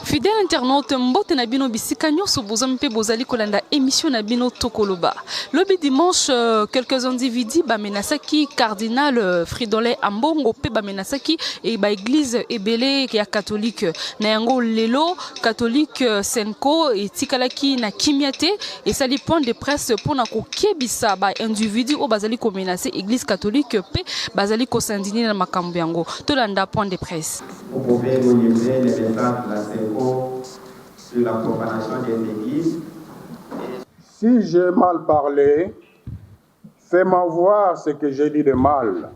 Fidèle internaute, mbote na bino bisika nyonso bozampe bozali kolanda émission na bino Tokoloba. Lobi dimanche, quelques individus bamenasaki cardinal Fridolin Ambongo pe bamenasaki et ba église ebele ya catholique. Na yango lelo catholique Senko et tikalaki na kimiate et sali point de presse pour na ko kebisa ba individu o bazali ko menacer église catholique pe bazali ko sandini na makambo yango. Tolanda point de presse. Vous pouvez nous livrer les messages de la Senko sur la profanation des églises. Si j'ai mal parlé, fais-moi voir ce que j'ai dit de mal.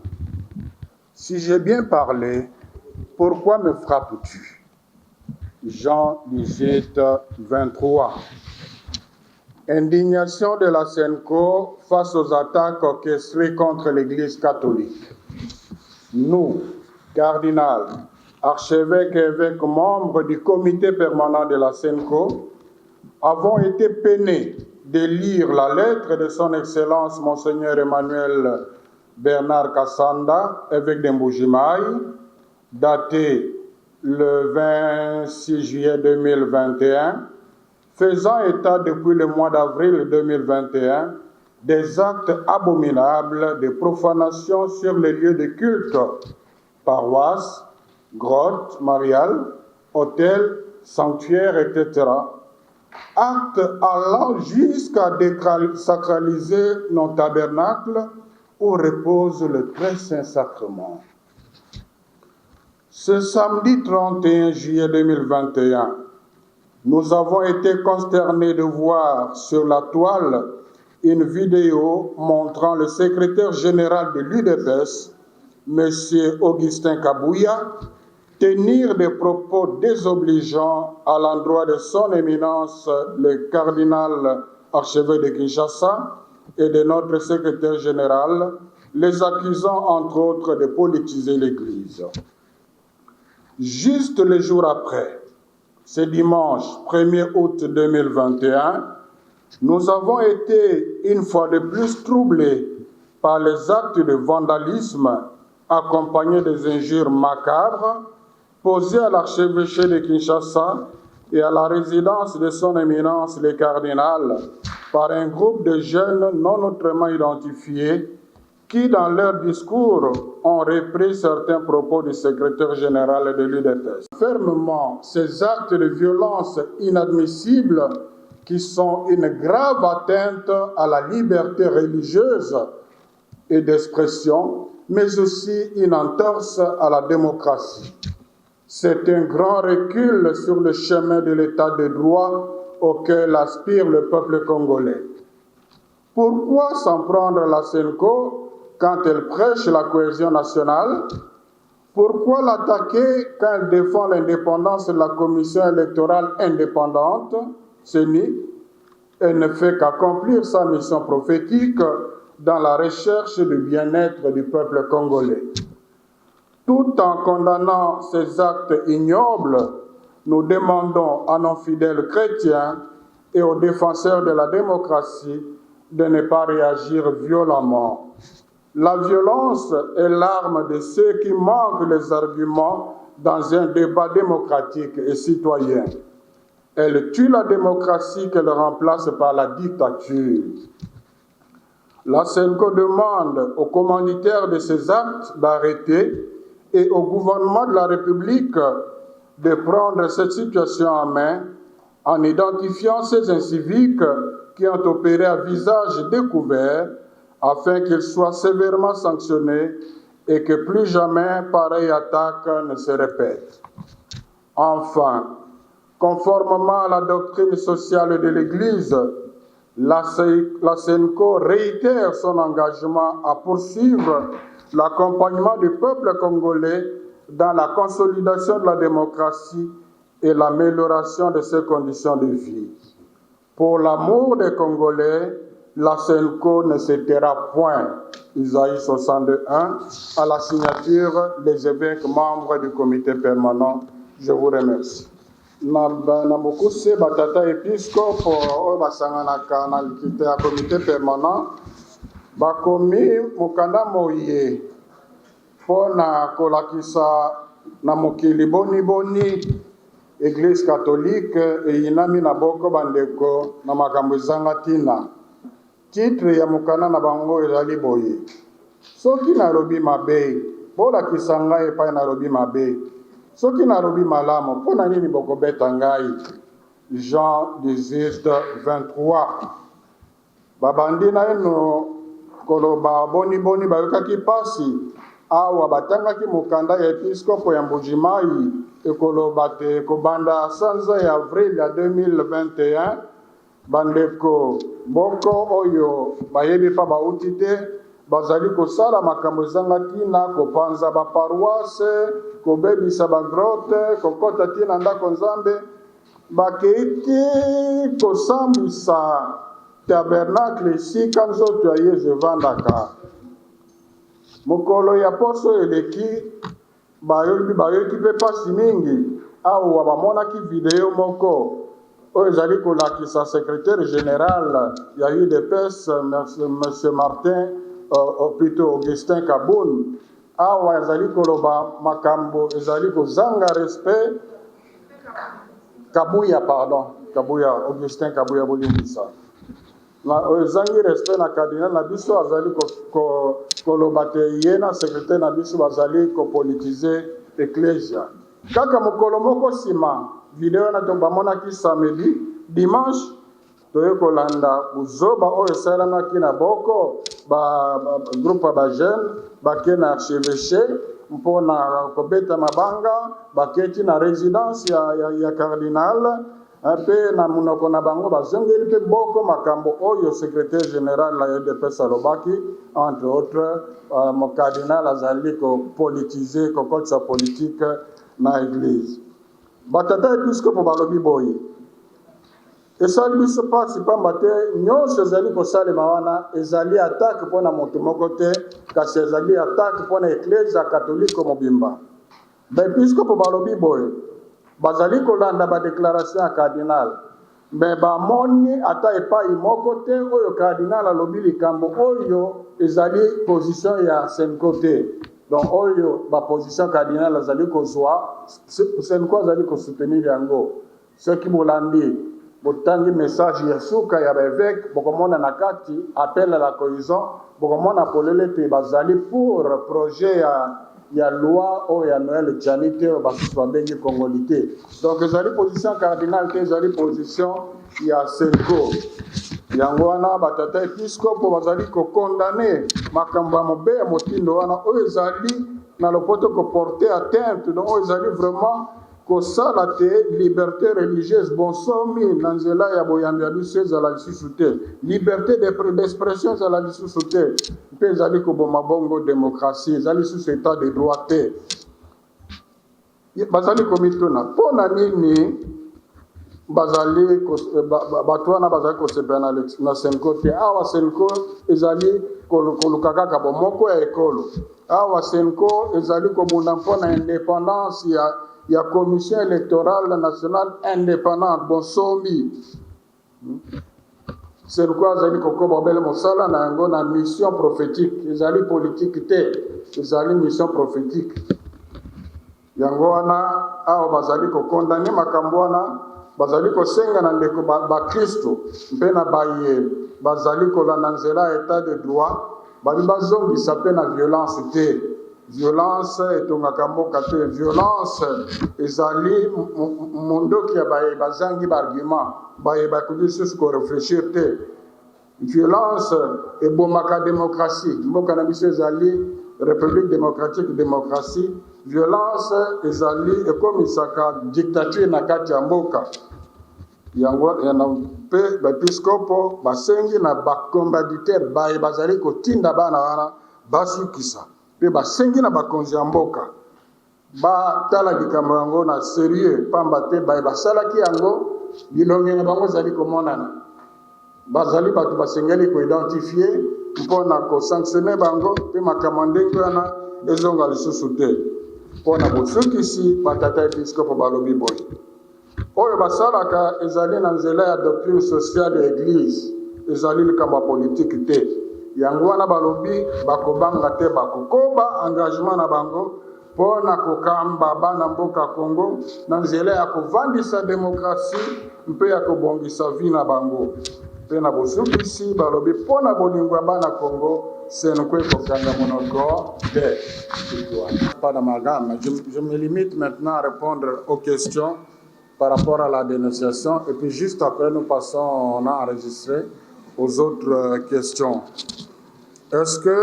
Si j'ai bien parlé, pourquoi me frappes-tu? Jean 18, 23. Indignation de la Senko face aux attaques orchestrées contre l'Église catholique. Nous, cardinal, archevêques et évêques membres du comité permanent de la Senko, avons été peinés de lire la lettre de son Excellence Monseigneur Emmanuel Bernard Kassanda, évêque d'Mbujimai, datée le 26 juillet 2021, faisant état depuis le mois d'avril 2021 des actes abominables de profanation sur les lieux de culte, paroisses, grottes, mariales, hôtels, sanctuaires, etc. Actes allant jusqu'à sacraliser nos tabernacles où repose le très saint sacrement. Ce samedi 31 juillet 2021, nous avons été consternés de voir sur la toile une vidéo montrant le secrétaire général de l'UDPS, M. Augustin Kabouya, tenir des propos désobligeants à l'endroit de son éminence, le cardinal archevêque de Kinshasa, et de notre secrétaire général, les accusant entre autres de politiser l'Église. Juste le jour après, ce dimanche 1er août 2021, nous avons été une fois de plus troublés par les actes de vandalisme accompagnés des injures macabres posées à l'archevêché de Kinshasa et à la résidence de son éminence le cardinal par un groupe de jeunes non autrement identifiés qui, dans leur discours, ont repris certains propos du secrétaire général de l'UDPS. Fermement, ces actes de violence inadmissibles qui sont une grave atteinte à la liberté religieuse et d'expression, mais aussi une entorse à la démocratie. C'est un grand recul sur le chemin de l'état de droit auquel aspire le peuple congolais. Pourquoi s'en prendre à la Senko quand elle prêche la cohésion nationale? Pourquoi l'attaquer quand elle défend l'indépendance de la commission électorale indépendante, CENI? Elle ne fait qu'accomplir sa mission prophétique dans la recherche du bien-être du peuple congolais. Tout en condamnant ces actes ignobles, nous demandons à nos fidèles chrétiens et aux défenseurs de la démocratie de ne pas réagir violemment. La violence est l'arme de ceux qui manquent les arguments dans un débat démocratique et citoyen. Elle tue la démocratie qu'elle remplace par la dictature. La Senko demande aux commanditaires de ces actes d'arrêter et au gouvernement de la République de prendre cette situation en main en identifiant ces inciviques qui ont opéré à visage découvert afin qu'ils soient sévèrement sanctionnés et que plus jamais pareille attaque ne se répète. Enfin, conformément à la doctrine sociale de l'Église, la Senko réitère son engagement à poursuivre l'accompagnement du peuple congolais dans la consolidation de la démocratie et l'amélioration de ses conditions de vie. Pour l'amour des Congolais, la Senko ne se taira point. Isaïe 62.1, à la signature des évêques membres du comité permanent. Je vous remercie. Na mokuse batata épiscope oyo basanganaka na likita ya comité permanent bakomi mokanda moye mpo na kolakisa na mokili boni Église catholique eyinami na boko bandeko na makambo ezanga ntina. Titre ya mokanda na bango ezali boye: soki nalobi mabe bolakisa ngai epai nalobi mabe, soki nalobi malamu mpo na nini bokobeta ngai? Jean 18:23. Babandi na eno koloba boni bayokaki pasi awa batangaki mokanda ya episkopo ya Mbujimai ekoloba te kobanda sanza ya avril ya 2021 bandeko boko oyo bayebi pa bauti te bazali kosala makambo ezanga ntina kopanza baparoise, kobebisa bagrote, kokota ntina ndako nzambe, bakeiti kosambisa tabernacle esika nzoto ya Yesu evandaka. Mokolo ya poso eleki bayoki mpe pasi mingi awa bamonaki video moko oyo ezali kolakisa secrétaire général ya UDPS M. Martin plutôt Augustin Kaboun awa ezali koloba makambo ezali kozanga respect Kabuya Augustin Kabuya bolimbisa na ezangi respect na cardinal na biso azali koloba te ye na secrétaire na biso bazali kopolitize ecclesia. Kaka mokolo moko nsima video na to bamonaki samedi dimanche toye kolanda buzoba oyo esalamaki na boko groupe ba jeune bake na archevêché mpona kobeta mabanga baketi na résidence ya cardinal mpe na monoko na bango bazongeli mpe boko makambo oyo secrétaire général la UDPS alobaki, entre autres mon cardinal azali kopolitize kokotisa politique na église. Batata episkopo balobi boye esali biso pasi pamba te nyonso ezali kosalema wana ezali atake mpona moto moko te kasi ezali atake mpona eklezia katolike mobimba. Baepiskopo balobi boye bazali kolanda badéclaration ya cardinal me bamoni ata epai moko te oyo cardinal alobi likambo oyo ezali position ya Senko te. Donc oyo baposition cardinal azali kozwa Senko azali kosoutenir yango. Soki bolandi botangi message ya suka ya baévêque bokomona na kati appel à la cohésion bokomona polele te bazali pour projet ya loi oyo ya Noël Janite oyo basusu babengi congolité. Donc ezali position cardinal te ezali position ya Senko. Yango wana batata episkopo bazali kokondane makambo ya mobe ya motindo wana oyo ezali na lopoto koporte atteinte donc oyo ezali vraiment kosala te liberté religieuse bonsomi na nzela ya boyambi ya biso ezala lisusu te, liberté d'expression ezala lisusu te, mpe ezali koboma bongo démocratie ezali lisusu état de droit te. Bazali komituna mpona nini bazali bato wana bazali kosepela na Senko te. Awa Senko ezali koluka kaka bomoko ya ekolo. Awa Senko ezali kobunda mpona indépendance ya commission électorale nationale indépendante bonsomi. Senko azali kokoba bele mosala na yango na mission prophétique ezali politique te ezali mission prophétique. Yango wana awa bazali kokondane makambo wana bazali kosenga na ndeko bakristo mpe na baye bazali kolanda nzela état de droit bali bazongisa mpe na violence te. Violence etongaka mboka te. Violence ezali mondoki ya baye bazangi baargument baye bakoki lisusu korefléchir te. Violence ebomaka démocratie. Mboka na biso ezali république démocratique démocratie. Violence ezali ekomisaka dictature na kati ya mboka. Yango yana mpe baepiskopo basengi na bacombaditaire baye bazali kotinda bana wana basukisa mpe basengi na bakonzi ya mboka batala likambo yango na sérieux pamba te baye basalaki yango bilonge na bango ezali komonana. Bazali bato basengeli koidentifie mpona kosanctionne bango mpe makambo ndenge wana ezonga lisusu te. Mpona bosukisi batata episkopo balobi boye oyo basalaka ezali na nzela ya doctrine sociale ya église ezali likambo ya politique te. Yango wana balobi bakobanga te bakokoba engagement na bango pona kokamba bana mboka Congo na nzela ya kovandisa demokrasi mpe ya kobongisa vi na bango mpe na bozukisi balobi pona bolingo ya bana Congo senokwe kokanga monoko de pas d'amalgame. Je me limite maintenant à répondre aux questions par rapport à la dénonciation et puis juste après nous passons, on a enregistré aux autres questions. Est-ce que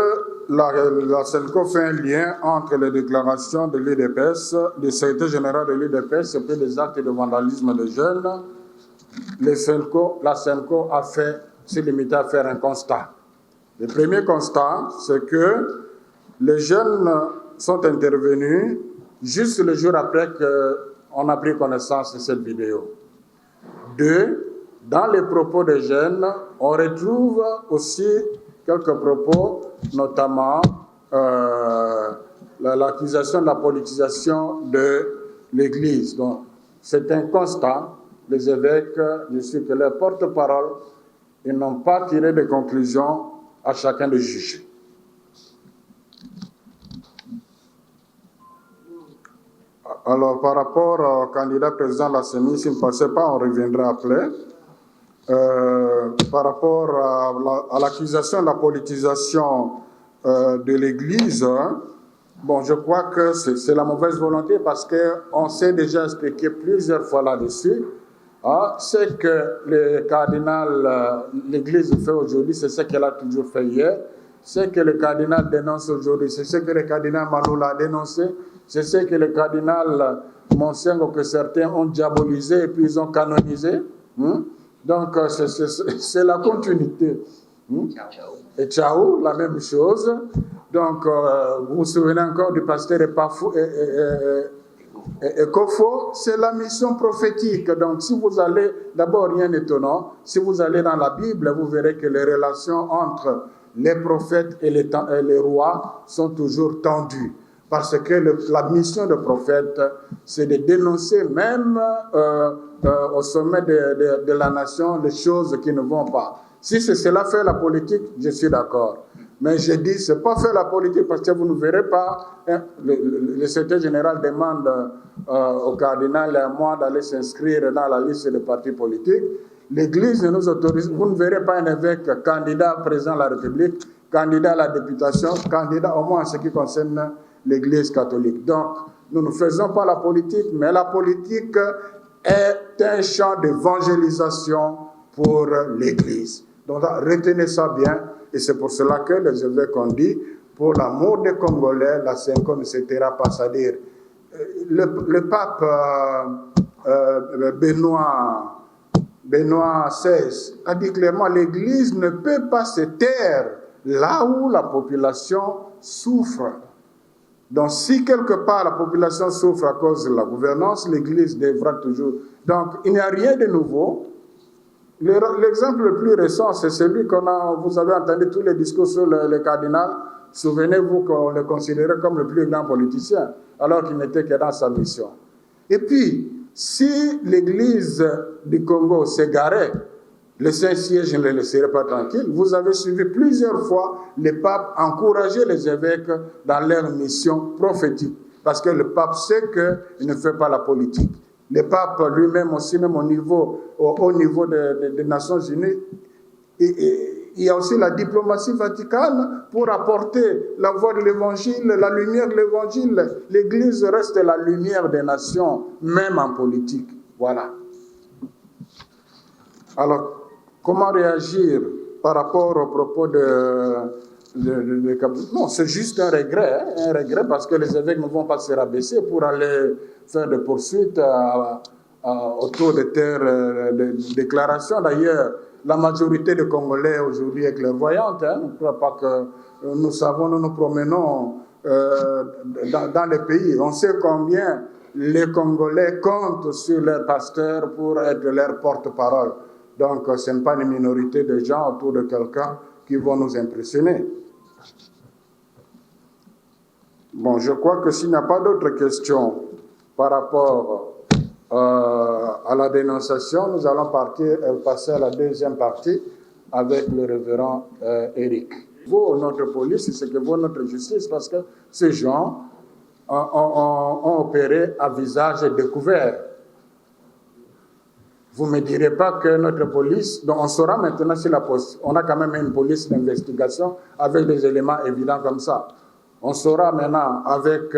la SENCO fait un lien entre les déclarations de l'UDPS, du secrétaire général de l'UDPS et puis les actes de vandalisme de jeunes? La SENCO s'est limitée à faire un constat. Le premier constat, c'est que les jeunes sont intervenus juste le jour après qu'on a pris connaissance de cette vidéo. 2, dans les propos des jeunes, on retrouve aussi quelques propos, notamment l'accusation de la politisation de l'Église. Donc, c'est un constat. Les évêques, je suis que leurs porte-parole, ils n'ont pas tiré de conclusions à chacun de juger. Alors, par rapport au candidat président de la CENI, s'il ne passait pas, on reviendra après. Par rapport à l'accusation de la politisation de l'Église, bon, je crois que c'est la mauvaise volonté parce qu'on s'est déjà expliqué plusieurs fois là-dessus. Ce que le cardinal, l'Église fait aujourd'hui, c'est ce qu'elle a toujours fait hier. Ce que le cardinal dénonce aujourd'hui, c'est ce que le cardinal Manoula a dénoncé. C'est ce que le cardinal Monsengo, que certains ont diabolisé et puis ils ont canonisé. Donc, c'est la continuité. Et Tchao, la même chose. Donc, vous vous souvenez encore du pasteur Epafou et Kofo, c'est la mission prophétique. Donc, si vous allez, d'abord, rien d'étonnant, si vous allez dans la Bible, vous verrez que les relations entre les prophètes et les rois sont toujours tendues. Parce que la mission de prophète, c'est de dénoncer même au sommet de la nation les choses qui ne vont pas. Si c'est cela faire la politique, je suis d'accord. Mais je dis, ce n'est pas faire la politique parce que vous ne verrez pas, le secrétaire général demande au cardinal et à moi d'aller s'inscrire dans la liste des partis politiques. L'Église nous autorise, vous ne verrez pas un évêque candidat président de la République, candidat à la députation, candidat au moins en ce qui concerne l'Église catholique. Donc, nous ne faisons pas la politique, mais la politique est un champ d'évangélisation pour l'Église. Donc, retenez ça bien, et c'est pour cela que les évêques ont dit, pour l'amour des Congolais, la SENCO ne se taira pas. C'est-à-dire, le pape Benoît XVI a dit clairement, l'Église ne peut pas se taire là où la population souffre. Donc, si quelque part la population souffre à cause de la gouvernance, l'Église devra toujours... Donc, il n'y a rien de nouveau. L'exemple le plus récent, c'est celui vous avez entendu tous les discours sur le cardinal. Souvenez-vous qu'on le considérait comme le plus grand politicien, alors qu'il n'était que dans sa mission. Et puis, si l'Église du Congo s'égarait, le Saint-Siège ne le laisserait pas tranquille. Vous avez suivi plusieurs fois les papes encourager les évêques dans leur mission prophétique. Parce que le pape sait qu'il ne fait pas la politique. Le pape lui-même aussi, même au niveau des Nations Unies, il y a aussi la diplomatie vaticane pour apporter la voix de l'Évangile, la lumière de l'Évangile. L'Église reste la lumière des nations, même en politique. Voilà. Alors, comment réagir par rapport au propos non, c'est juste un regret parce que les évêques ne vont pas se rabaisser pour aller faire des poursuites autour de terres de déclaration. D'ailleurs, la majorité des Congolais aujourd'hui est clairvoyante. Je ne crois pas que nous savons, nous nous promenons dans les pays. On sait combien les Congolais comptent sur leurs pasteurs pour être leur porte-parole. Donc, ce n'est pas une minorité de gens autour de quelqu'un qui vont nous impressionner. Bon, je crois que s'il n'y a pas d'autres questions par rapport à la dénonciation, nous allons passer à la deuxième partie avec le révérend Eric. Vous, notre police, c'est ce que vaut notre justice, parce que ces gens, ont opéré à visage découvert. Vous ne me direz pas que notre police, donc on saura maintenant si on a quand même une police d'investigation avec des éléments évidents comme ça. On saura maintenant avec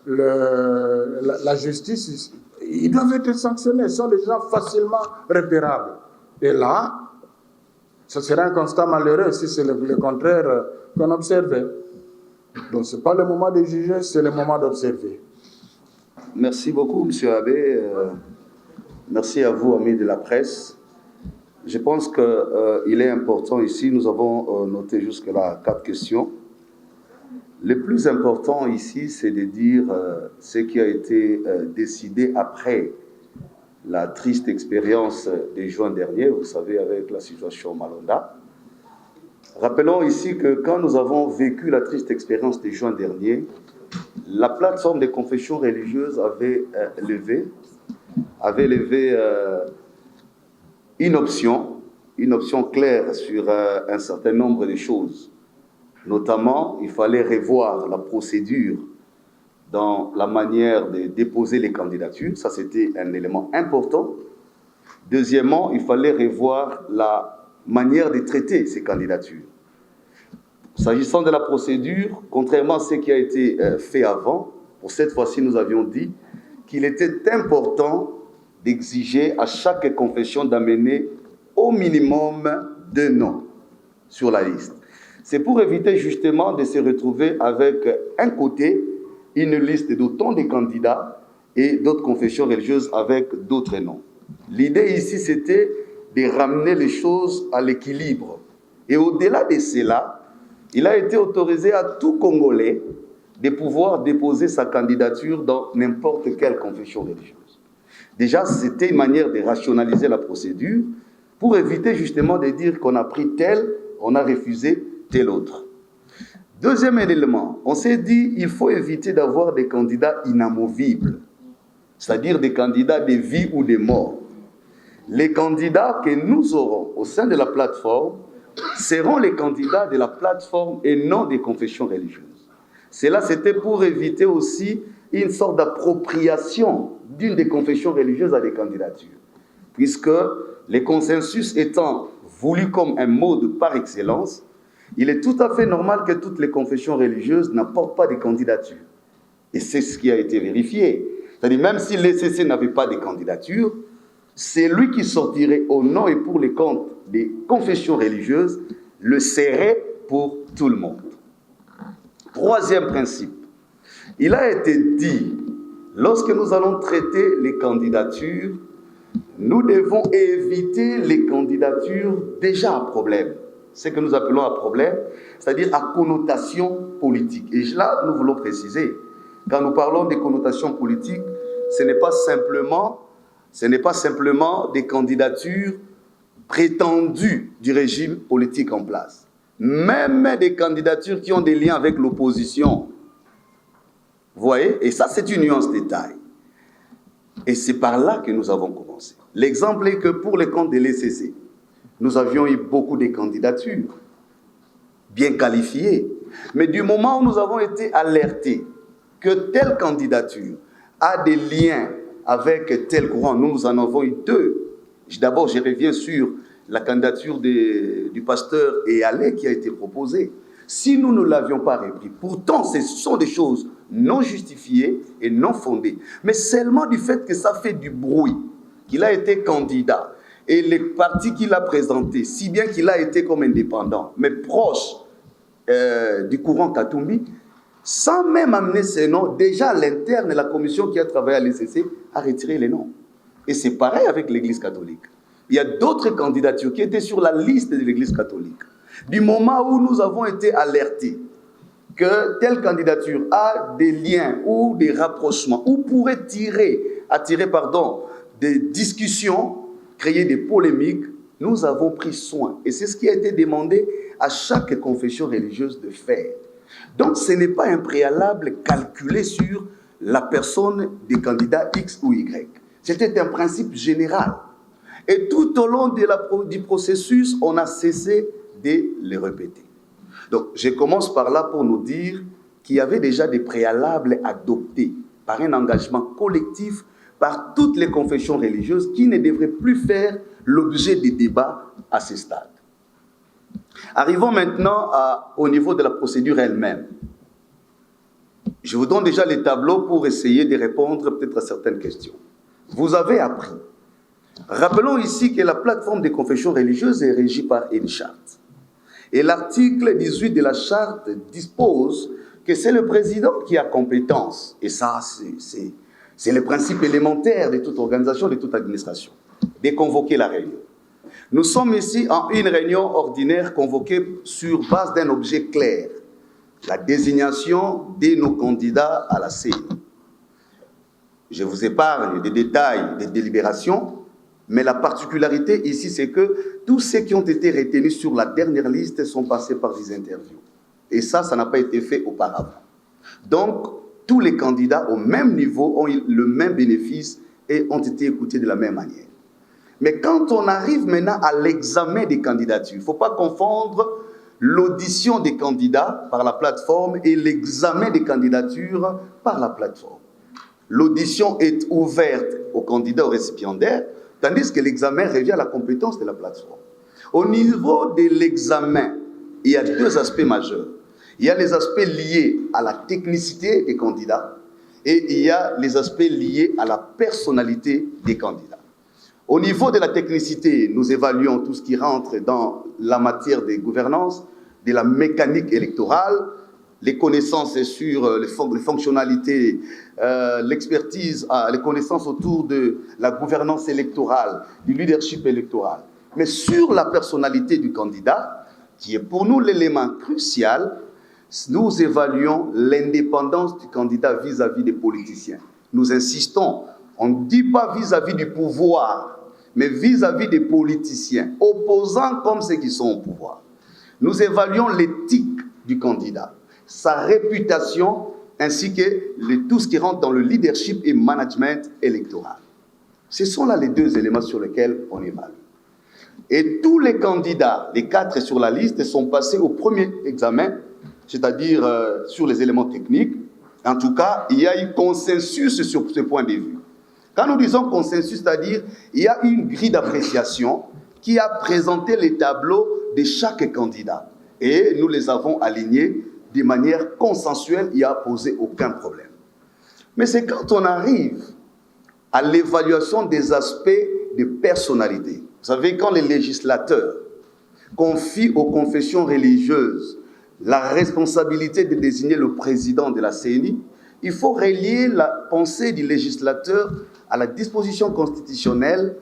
la justice, ils doivent être sanctionnés, ce sont des gens facilement repérables. Et là, ce serait un constat malheureux si c'est le contraire qu'on observait. Donc ce n'est pas le moment de juger, c'est le moment d'observer. Merci beaucoup, M. Abbé. Merci à vous, amis de la presse. Je pense qu'il est important ici, nous avons noté jusque-là 4 questions. Le plus important ici, c'est de dire ce qui a été décidé après la triste expérience de juin dernier, vous savez, avec la situation Malonda. Rappelons ici que quand nous avons vécu la triste expérience de juin dernier, la plateforme des confessions religieuses avait levé une option claire sur un certain nombre de choses. Notamment, il fallait revoir la procédure dans la manière de déposer les candidatures. Ça, c'était un élément important. Deuxièmement, il fallait revoir la manière de traiter ces candidatures. S'agissant de la procédure, contrairement à ce qui a été fait avant, pour cette fois-ci, nous avions dit qu'il était important d'exiger à chaque confession d'amener au minimum 2 noms sur la liste. C'est pour éviter justement de se retrouver avec un côté une liste d'autant de candidats et d'autres confessions religieuses avec d'autres noms. L'idée ici, c'était de ramener les choses à l'équilibre. Et au-delà de cela, il a été autorisé à tout Congolais de pouvoir déposer sa candidature dans n'importe quelle confession religieuse. Déjà, c'était une manière de rationaliser la procédure pour éviter justement de dire qu'on a pris tel, on a refusé tel autre. Deuxième élément, on s'est dit qu'il faut éviter d'avoir des candidats inamovibles, c'est-à-dire des candidats de vie ou de mort. Les candidats que nous aurons au sein de la plateforme seront les candidats de la plateforme et non des confessions religieuses. Cela, c'était pour éviter aussi une sorte d'appropriation d'une des confessions religieuses à des candidatures, puisque les consensus étant voulus comme un mode par excellence, il est tout à fait normal que toutes les confessions religieuses n'apportent pas de candidatures. Et c'est ce qui a été vérifié. C'est-à-dire, même si l'ECC n'avait pas de candidature, c'est lui qui sortirait au nom et pour les comptes des confessions religieuses, le serait pour tout le monde. Troisième principe, il a été dit, lorsque nous allons traiter les candidatures, nous devons éviter les candidatures déjà à problème. Ce que nous appelons à problème, c'est-à-dire à connotation politique. Et là, nous voulons préciser, quand nous parlons des connotations politiques, ce n'est pas simplement des candidatures prétendues du régime politique en place. Même des candidatures qui ont des liens avec l'opposition. Vous voyez? Et ça, c'est une nuance détail. Et c'est par là que nous avons commencé. L'exemple est que pour les comptes de l'ECC, nous avions eu beaucoup de candidatures, bien qualifiées. Mais du moment où nous avons été alertés que telle candidature a des liens avec tel courant, nous en avons eu 2. D'abord, je reviens sur la candidature du pasteur Eyalé qui a été proposée. Si nous ne l'avions pas repris, pourtant ce sont des choses non justifiées et non fondées, mais seulement du fait que ça fait du bruit, qu'il a été candidat, et les partis qu'il a présentés, si bien qu'il a été comme indépendant, mais proche du courant Katumbi, sans même amener ses noms, déjà à l'interne, la commission qui a travaillé à l'ECC a retiré les noms. Et c'est pareil avec l'Église catholique. Il y a d'autres candidatures qui étaient sur la liste de l'Église catholique. Du moment où nous avons été alertés que telle candidature a des liens ou des rapprochements, ou pourrait attirer des discussions, créer des polémiques, nous avons pris soin. Et c'est ce qui a été demandé à chaque confession religieuse de faire. Donc ce n'est pas un préalable calculé sur la personne des candidats X ou Y. C'était un principe général. Et tout au long du processus, on a cessé de les répéter. Donc je commence par là pour nous dire qui avait déjà des préalables adoptés par un engagement collectif par toutes les confessions religieuses qui ne devraient plus faire l'objet des débats à ce stade. Arrivons maintenant au niveau de la procédure elle-même. Je vous donne déjà les tableaux pour essayer de répondre peut-être à certaines questions. Vous avez appris. Rappelons ici que la plateforme des confessions religieuses est régie par une charte. Et l'article 18 de la charte dispose que c'est le président qui a compétence. Et ça, c'est le principe élémentaire de toute organisation, de toute administration, de convoquer la réunion. Nous sommes ici en une réunion ordinaire convoquée sur base d'un objet clair, la désignation de nos candidats à la CENI. Je vous épargne des détails des délibérations, mais la particularité ici, c'est que tous ceux qui ont été retenus sur la dernière liste sont passés par des interviews. Et ça n'a pas été fait auparavant. Donc, tous les candidats au même niveau ont eu le même bénéfice et ont été écoutés de la même manière. Mais quand on arrive maintenant à l'examen des candidatures, il ne faut pas confondre l'audition des candidats par la plateforme et l'examen des candidatures par la plateforme. L'audition est ouverte aux candidats, aux récipiendaires, tandis que l'examen revient à la compétence de la plateforme. Au niveau de l'examen, il y a deux aspects majeurs. Il y a les aspects liés à la technicité des candidats et il y a les aspects liés à la personnalité des candidats. Au niveau de la technicité, nous évaluons tout ce qui rentre dans la matière des gouvernances, de la mécanique électorale, les connaissances sur les fonctionnalités, l'expertise, les connaissances autour de la gouvernance électorale, du leadership électoral. Mais sur la personnalité du candidat, qui est pour nous l'élément crucial, nous évaluons l'indépendance du candidat vis-à-vis des politiciens. Nous insistons, on ne dit pas vis-à-vis du pouvoir, mais vis-à-vis des politiciens, opposants comme ceux qui sont au pouvoir. Nous évaluons l'éthique du candidat, sa réputation, ainsi que tout ce qui rentre dans le leadership et management électoral. Ce sont là les deux éléments sur lesquels on évalue. Et tous les candidats, les 4 sur la liste, sont passés au premier examen, c'est-à-dire sur les éléments techniques. En tout cas, il y a eu consensus sur ce point de vue. Quand nous disons consensus, c'est-à-dire il y a une grille d'appréciation qui a présenté les tableaux de chaque candidat. Et nous les avons alignés de manière consensuelle, il n'y a posé aucun problème. Mais c'est quand on arrive à l'évaluation des aspects de personnalité. Vous savez, quand les législateurs confient aux confessions religieuses la responsabilité de désigner le président de la CENI, il faut relier la pensée du législateur à la disposition constitutionnelle,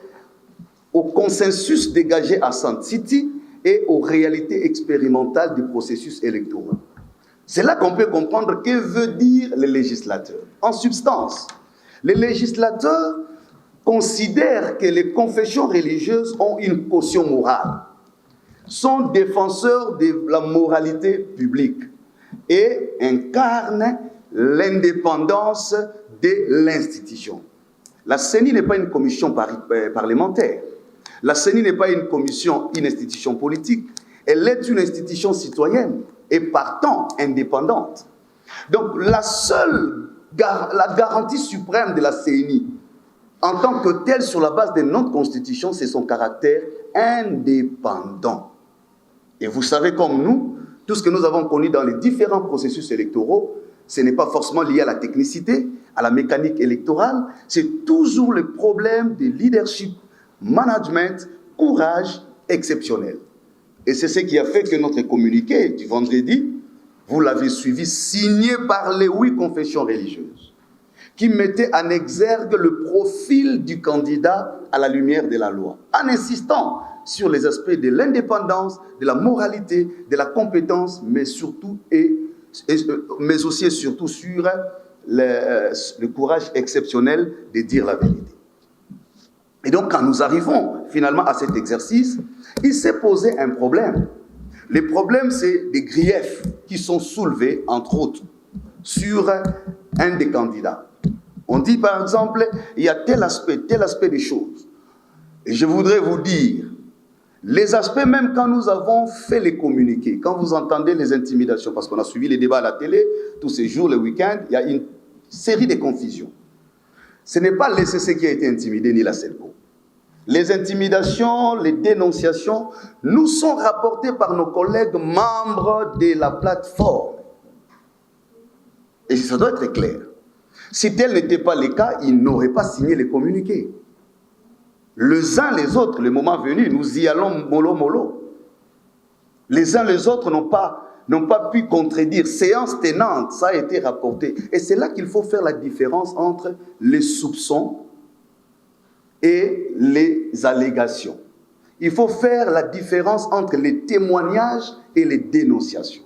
au consensus dégagé à Sun City et aux réalités expérimentales du processus électoral. C'est là qu'on peut comprendre que veut dire le législateur. En substance, les législateurs considèrent que les confessions religieuses ont une caution morale, sont défenseurs de la moralité publique et incarnent l'indépendance de l'institution. La CENI n'est pas une commission parlementaire. La CENI n'est pas une institution politique. Elle est une institution citoyenne et partant indépendante. Donc la garantie suprême de la CENI, en tant que telle sur la base de notre constitution, c'est son caractère indépendant. Et vous savez comme nous, tout ce que nous avons connu dans les différents processus électoraux, ce n'est pas forcément lié à la technicité, à la mécanique électorale, c'est toujours le problème de leadership, management, courage exceptionnel. Et c'est ce qui a fait que notre communiqué du vendredi, vous l'avez suivi, signé par les 8 confessions religieuses, qui mettait en exergue le profil du candidat à la lumière de la loi, en insistant sur les aspects de l'indépendance, de la moralité, de la compétence, mais surtout mais aussi et surtout sur le courage exceptionnel de dire la vérité. Et donc, quand nous arrivons finalement à cet exercice, il s'est posé un problème. Le problème, c'est des griefs qui sont soulevés, entre autres, sur un des candidats. On dit par exemple, il y a tel aspect des choses. Et je voudrais vous dire, Les aspects, même quand nous avons fait les communiqués, quand vous entendez les intimidations, parce qu'on a suivi les débats à la télé, tous ces jours, le week-end, il y a une série de confusions. Ce n'est pas l'ECC qui a été intimidé, ni la CELCO. Les intimidations, les dénonciations nous sont rapportées par nos collègues membres de la plateforme. Et ça doit être clair. Si tel n'était pas le cas, ils n'auraient pas signé les communiqués. Les uns les autres, le moment venu, nous y allons mollo mollo. Les uns les autres n'ont pas pu contredire. Séance tenante, ça a été rapporté. Et c'est là qu'il faut faire la différence entre les soupçons et les allégations. Il faut faire la différence entre les témoignages et les dénonciations.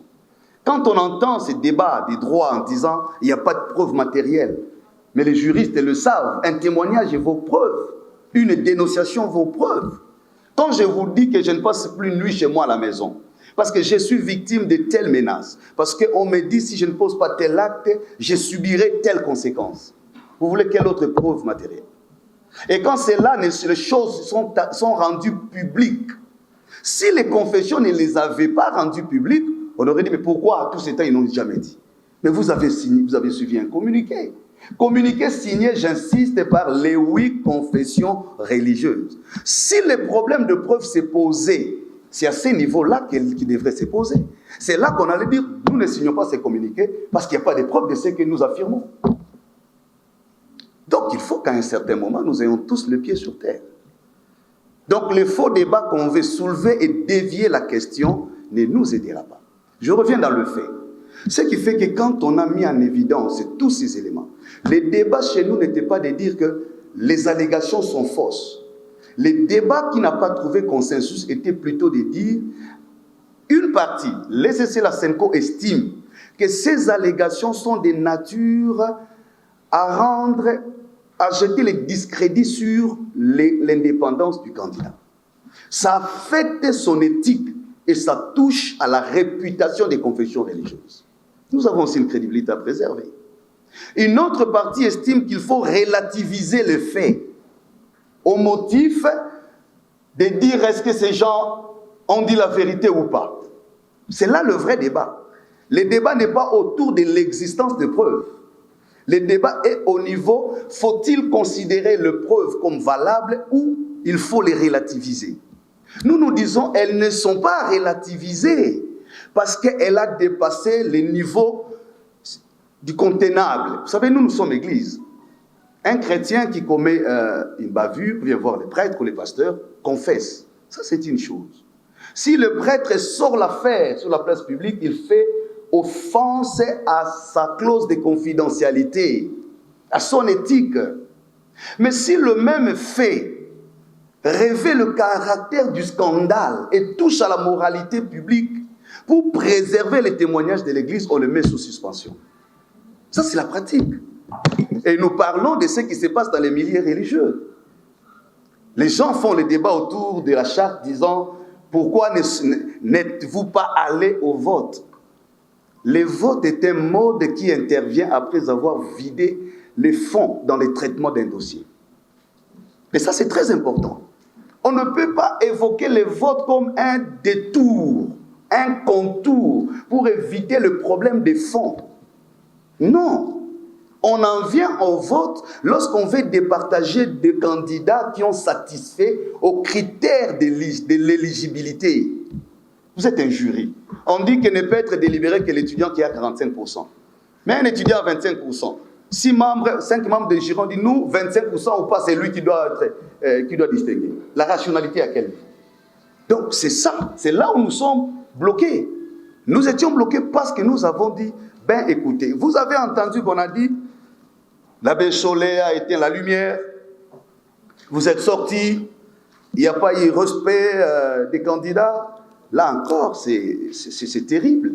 Quand on entend ces débats des droits en disant « il n'y a pas de preuves matérielles », mais les juristes le savent, un témoignage est vos preuves, une dénonciation vos preuves. Quand je vous dis que je ne passe plus une nuit chez moi à la maison, parce que je suis victime de telles menaces, parce qu'on me dit si je ne pose pas tel acte, je subirai telle conséquence. Vous voulez quelle autre preuve matérielle? Et quand c'est là, les choses sont rendues publiques. Si les confessions ne les avaient pas rendues publiques, on aurait dit, mais pourquoi tout ce temps ils n'ont jamais dit? Mais vous avez suivi un communiqué. Communiqué signé, j'insiste, par les 8 confessions religieuses. Si le problème de preuve s'est posé, c'est à ce niveau-là qu'il devrait se poser. C'est là qu'on allait dire, nous ne signons pas ces communiqués parce qu'il n'y a pas de preuve de ce que nous affirmons. Donc il faut qu'à un certain moment, nous ayons tous le pied sur terre. Donc les faux débats qu'on veut soulever et dévier la question ne nous aidera pas. Je reviens dans le fait. Ce qui fait que quand on a mis en évidence tous ces éléments, les débats chez nous n'étaient pas de dire que les allégations sont fausses. Les débats qui n'ont pas trouvé consensus étaient plutôt de dire une partie, l'ECC, la CENCO estime que ces allégations sont de nature à jeter les discrédits sur l'indépendance du candidat. Ça affecte son éthique et ça touche à la réputation des confessions religieuses. Nous avons aussi une crédibilité à préserver. Une autre partie estime qu'il faut relativiser les faits au motif de dire est-ce que ces gens ont dit la vérité ou pas. C'est là le vrai débat. Le débat n'est pas autour de l'existence de preuves. Le débat est au niveau, faut-il considérer les preuves comme valables ou il faut les relativiser? Nous nous disons, elles ne sont pas relativisées parce qu'elle a dépassé le niveau du contenable. Vous savez, nous sommes église. Un chrétien qui commet une bavure, vient voir les prêtres ou les pasteurs, confesse. Ça, c'est une chose. Si le prêtre sort l'affaire sur la place publique, il fait offense à sa clause de confidentialité, à son éthique. Mais si le même fait révèle le caractère du scandale et touche à la moralité publique, pour préserver les témoignages de l'Église, on le met sous suspension. Ça, c'est la pratique. Et nous parlons de ce qui se passe dans les milieux religieux. Les gens font le débat autour de la charte disant « Pourquoi n'êtes-vous pas allé au vote ?» Le vote est un mode qui intervient après avoir vidé les fonds dans le traitement d'un dossier. Et ça, c'est très important. On ne peut pas évoquer le vote comme un détour, un contour pour éviter le problème des fonds. Non. On en vient au vote lorsqu'on veut départager des candidats qui ont satisfait aux critères de l'éligibilité. Vous êtes un jury. On dit qu'il ne peut être délibéré que l'étudiant qui a 45%. Mais un étudiant à 25%. 5 membres de jury ont dit nous, 25% ou pas, c'est lui qui doit distinguer. La rationalité à quel niveau? Donc c'est ça, c'est là où nous sommes bloqués. Nous étions bloqués parce que nous avons dit, ben écoutez, vous avez entendu qu'on a dit, l'abbé Cholet a éteint la lumière, vous êtes sortis, il n'y a pas eu respect des candidats. Là encore, c'est terrible.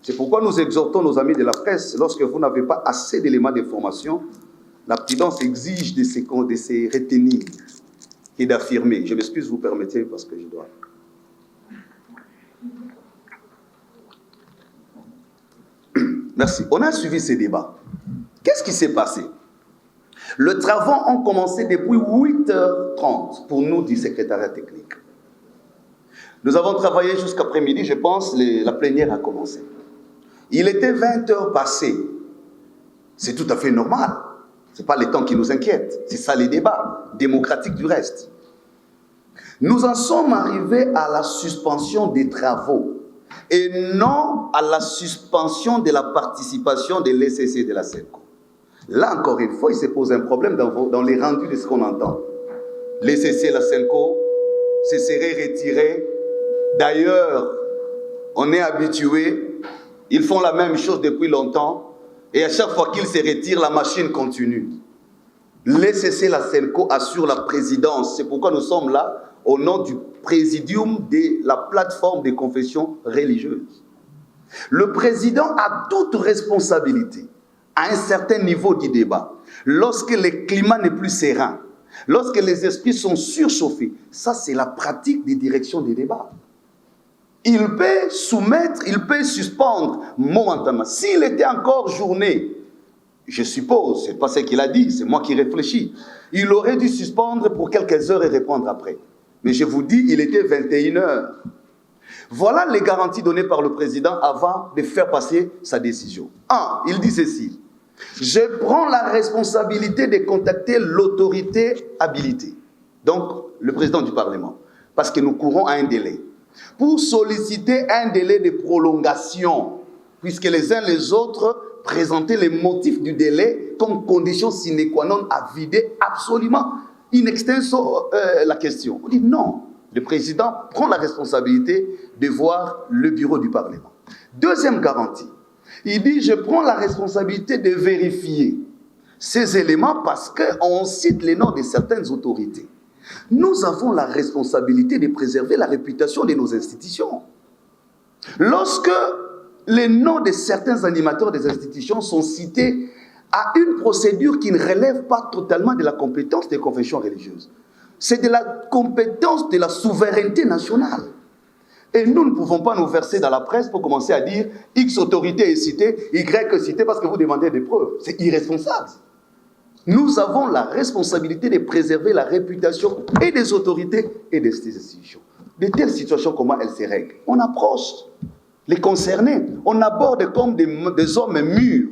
C'est pourquoi nous exhortons nos amis de la presse, lorsque vous n'avez pas assez d'éléments d'information, la prudence exige de se retenir et d'affirmer. Je m'excuse, vous permettez, parce que je dois... Merci. On a suivi ces débats. Qu'est-ce qui s'est passé? Les travaux ont commencé depuis 8h30 pour nous du secrétariat technique. Nous avons travaillé jusqu'après-midi, je pense, la plénière a commencé. Il était 20 heures passées. C'est tout à fait normal. Ce n'est pas les temps qui nous inquiètent. C'est ça les débats démocratiques du reste. Nous en sommes arrivés à la suspension des travaux et non à la suspension de la participation de l'ECC de la SENCO. Là, encore une fois, il se pose un problème dans les rendus de ce qu'on entend. L'ECC, la SENCO, se serait retiré. D'ailleurs, on est habitué, ils font la même chose depuis longtemps, et à chaque fois qu'ils se retirent, la machine continue. L'ECC, la SENCO assure la présidence. C'est pourquoi nous sommes là, au nom du présidium de la plateforme des confessions religieuses. Le président a toute responsabilité à un certain niveau du débat. Lorsque le climat n'est plus serein, lorsque les esprits sont surchauffés, ça c'est la pratique des directions des débats. Il peut soumettre, il peut suspendre momentanément. S'il était encore journée, je suppose, ce n'est pas ce qu'il a dit, c'est moi qui réfléchis, il aurait dû suspendre pour quelques heures et répondre après. Mais je vous dis, il était 21 heures. Voilà les garanties données par le président avant de faire passer sa décision. 1. Il dit ceci. Je prends la responsabilité de contacter l'autorité habilitée. Donc, le président du Parlement. Parce que nous courons à un délai. Pour solliciter un délai de prolongation. Puisque les uns les autres présentaient les motifs du délai comme condition sine qua non à vider absolument in extenso la question. On dit non. Le président prend la responsabilité de voir le bureau du Parlement. Deuxième garantie, il dit je prends la responsabilité de vérifier ces éléments parce qu'on cite les noms de certaines autorités. Nous avons la responsabilité de préserver la réputation de nos institutions. Lorsque les noms de certains animateurs des institutions sont cités à une procédure qui ne relève pas totalement de la compétence des confessions religieuses. C'est de la compétence de la souveraineté nationale. Et nous ne pouvons pas nous verser dans la presse pour commencer à dire X autorité est citée, Y est citée parce que vous demandez des preuves. C'est irresponsable. Nous avons la responsabilité de préserver la réputation et des autorités et des institutions. De telles situations, comment elles se règlent? On approche les concernés, on aborde comme des hommes mûrs.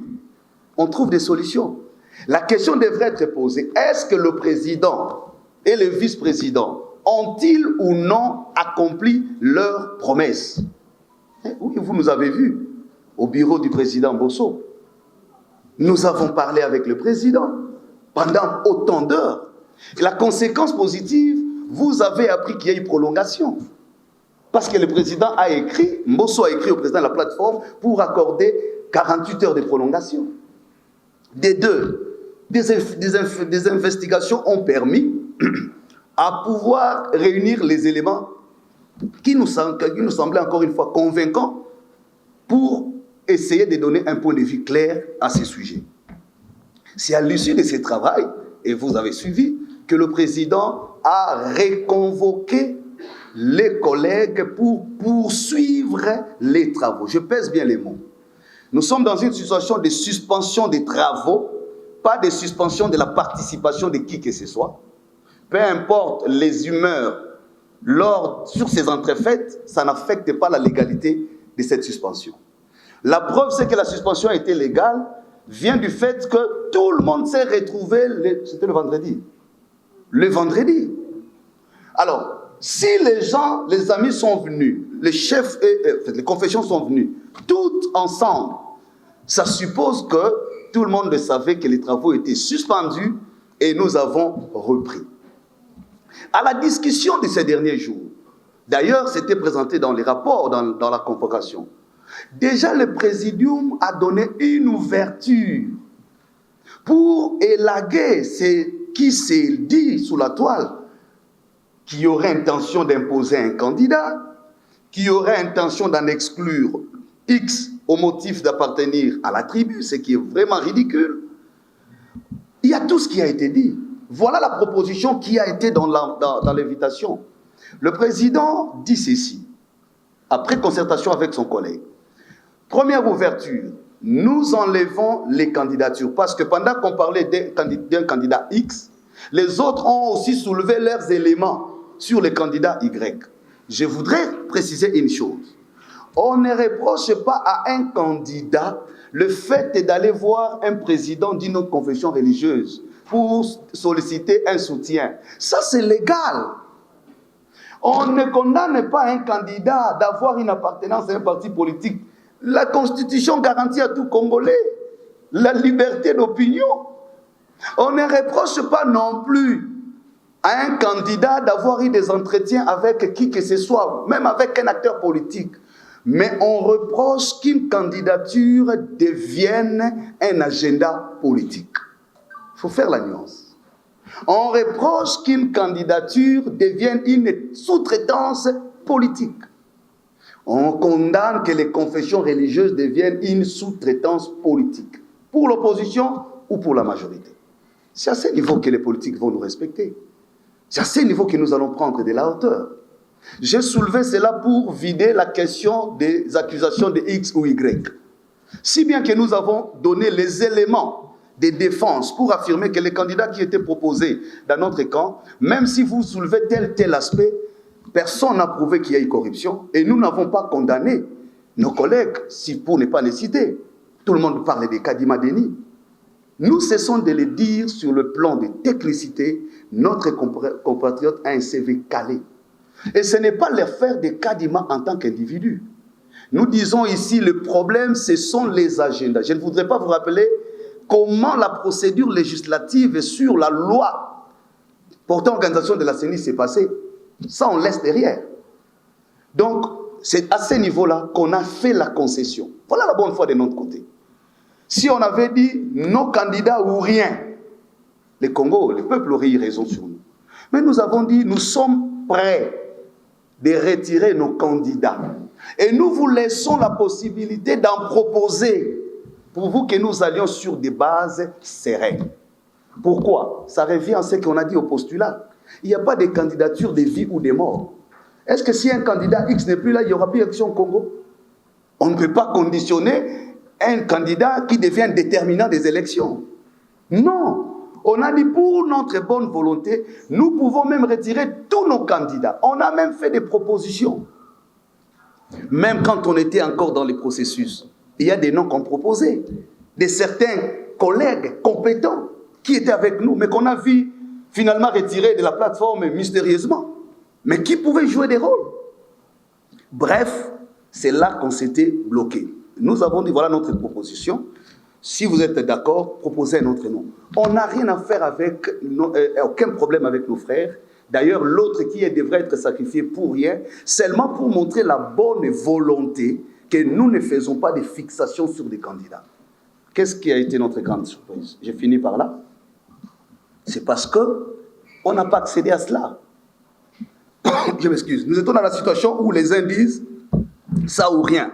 On trouve des solutions. La question devrait être posée. Est-ce que le président et le vice-président ont-ils ou non accompli leurs promesses? Oui, vous nous avez vus au bureau du président Bosso. Nous avons parlé avec le président pendant autant d'heures. La conséquence positive, vous avez appris qu'il y a eu prolongation. Parce que le président a écrit, Bosso a écrit au président de la plateforme pour accorder 48 heures de prolongation. Des investigations ont permis à pouvoir réunir les éléments qui nous semblaient encore une fois convaincants pour essayer de donner un point de vue clair à ces sujets. C'est à l'issue de ce travail, et vous avez suivi, que le président a reconvoqué les collègues pour poursuivre les travaux. Je pèse bien les mots. Nous sommes dans une situation de suspension des travaux, pas de suspension de la participation de qui que ce soit. Peu importe les humeurs sur ces entrefaites, ça n'affecte pas la légalité de cette suspension. La preuve, c'est que la suspension a été légale, vient du fait que tout le monde s'est retrouvé, c'était le vendredi. Le vendredi. Alors, si les gens, les amis sont venus, les chefs et les confessions sont venus, toutes ensemble, ça suppose que tout le monde savait que les travaux étaient suspendus et nous avons repris. À la discussion de ces derniers jours, d'ailleurs, c'était présenté dans les rapports, dans la convocation, déjà le présidium a donné une ouverture pour élaguer ce qui s'est dit sous la toile, qui aurait intention d'imposer un candidat, qui aurait intention d'en exclure X au motif d'appartenir à la tribu, ce qui est vraiment ridicule. Il y a tout ce qui a été dit. Voilà la proposition qui a été dans l'invitation. Le président dit ceci, après concertation avec son collègue. Première ouverture, nous enlevons les candidatures, parce que pendant qu'on parlait d'un candidat X, les autres ont aussi soulevé leurs éléments sur le candidat Y. je voudrais préciser une chose. On ne reproche pas à un candidat le fait d'aller voir un président d'une autre confession religieuse pour solliciter un soutien. Ça, c'est légal. On ne condamne pas un candidat d'avoir une appartenance à un parti politique. La Constitution garantit à tout Congolais la liberté d'opinion. On ne reproche pas non plus à un candidat d'avoir eu des entretiens avec qui que ce soit, même avec un acteur politique. Mais on reproche qu'une candidature devienne un agenda politique. Il faut faire la nuance. On reproche qu'une candidature devienne une sous-traitance politique. On condamne que les confessions religieuses deviennent une sous-traitance politique, pour l'opposition ou pour la majorité. C'est à ce niveau que les politiques vont nous respecter. C'est à ce niveau que nous allons prendre de la hauteur. J'ai soulevé cela pour vider la question des accusations de X ou Y. Si bien que nous avons donné les éléments de défense pour affirmer que les candidats qui étaient proposés dans notre camp, même si vous soulevez tel aspect, personne n'a prouvé qu'il y a eu corruption et nous n'avons pas condamné nos collègues, pour ne pas les citer. Tout le monde parle des Kadima Deni. Nous cessons de le dire sur le plan de technicité, notre compatriote a un CV calé. Et ce n'est pas l'affaire de Kadima en tant qu'individu. Nous disons ici, le problème, ce sont les agendas. Je ne voudrais pas vous rappeler comment la procédure législative sur la loi portant organisation de la CENI s'est passée. Ça, on laisse derrière. Donc, c'est à ce niveau-là qu'on a fait la concession. Voilà la bonne foi de notre côté. Si on avait dit nos candidats ou rien, le Congo, le peuple aurait eu raison sur nous. Mais nous avons dit, nous sommes prêts de retirer nos candidats. Et nous vous laissons la possibilité d'en proposer pour vous que nous allions sur des bases sereines. Pourquoi? Ça revient à ce qu'on a dit au postulat. Il n'y a pas de candidature de vie ou de mort. Est-ce que si un candidat X n'est plus là, il n'y aura plus d'élection au Congo? On ne peut pas conditionner un candidat qui devient déterminant des élections. Non. On a dit pour notre bonne volonté, nous pouvons même retirer tous nos candidats. On a même fait des propositions. Même quand on était encore dans les processus, il y a des noms qu'on proposait. De certains collègues compétents qui étaient avec nous, mais qu'on a vu finalement retirés de la plateforme mystérieusement. Mais qui pouvaient jouer des rôles. Bref, c'est là qu'on s'était bloqué. Nous avons dit, voilà notre proposition. Si vous êtes d'accord, proposez un autre nom. On n'a rien à faire avec, aucun problème avec nos frères. D'ailleurs, l'autre qui devrait être sacrifié pour rien, seulement pour montrer la bonne volonté que nous ne faisons pas de fixation sur des candidats. Qu'est-ce qui a été notre grande surprise? J'ai fini par là. C'est parce qu'on n'a pas accédé à cela. Je m'excuse. Nous étions dans la situation où les uns disent ça ou rien.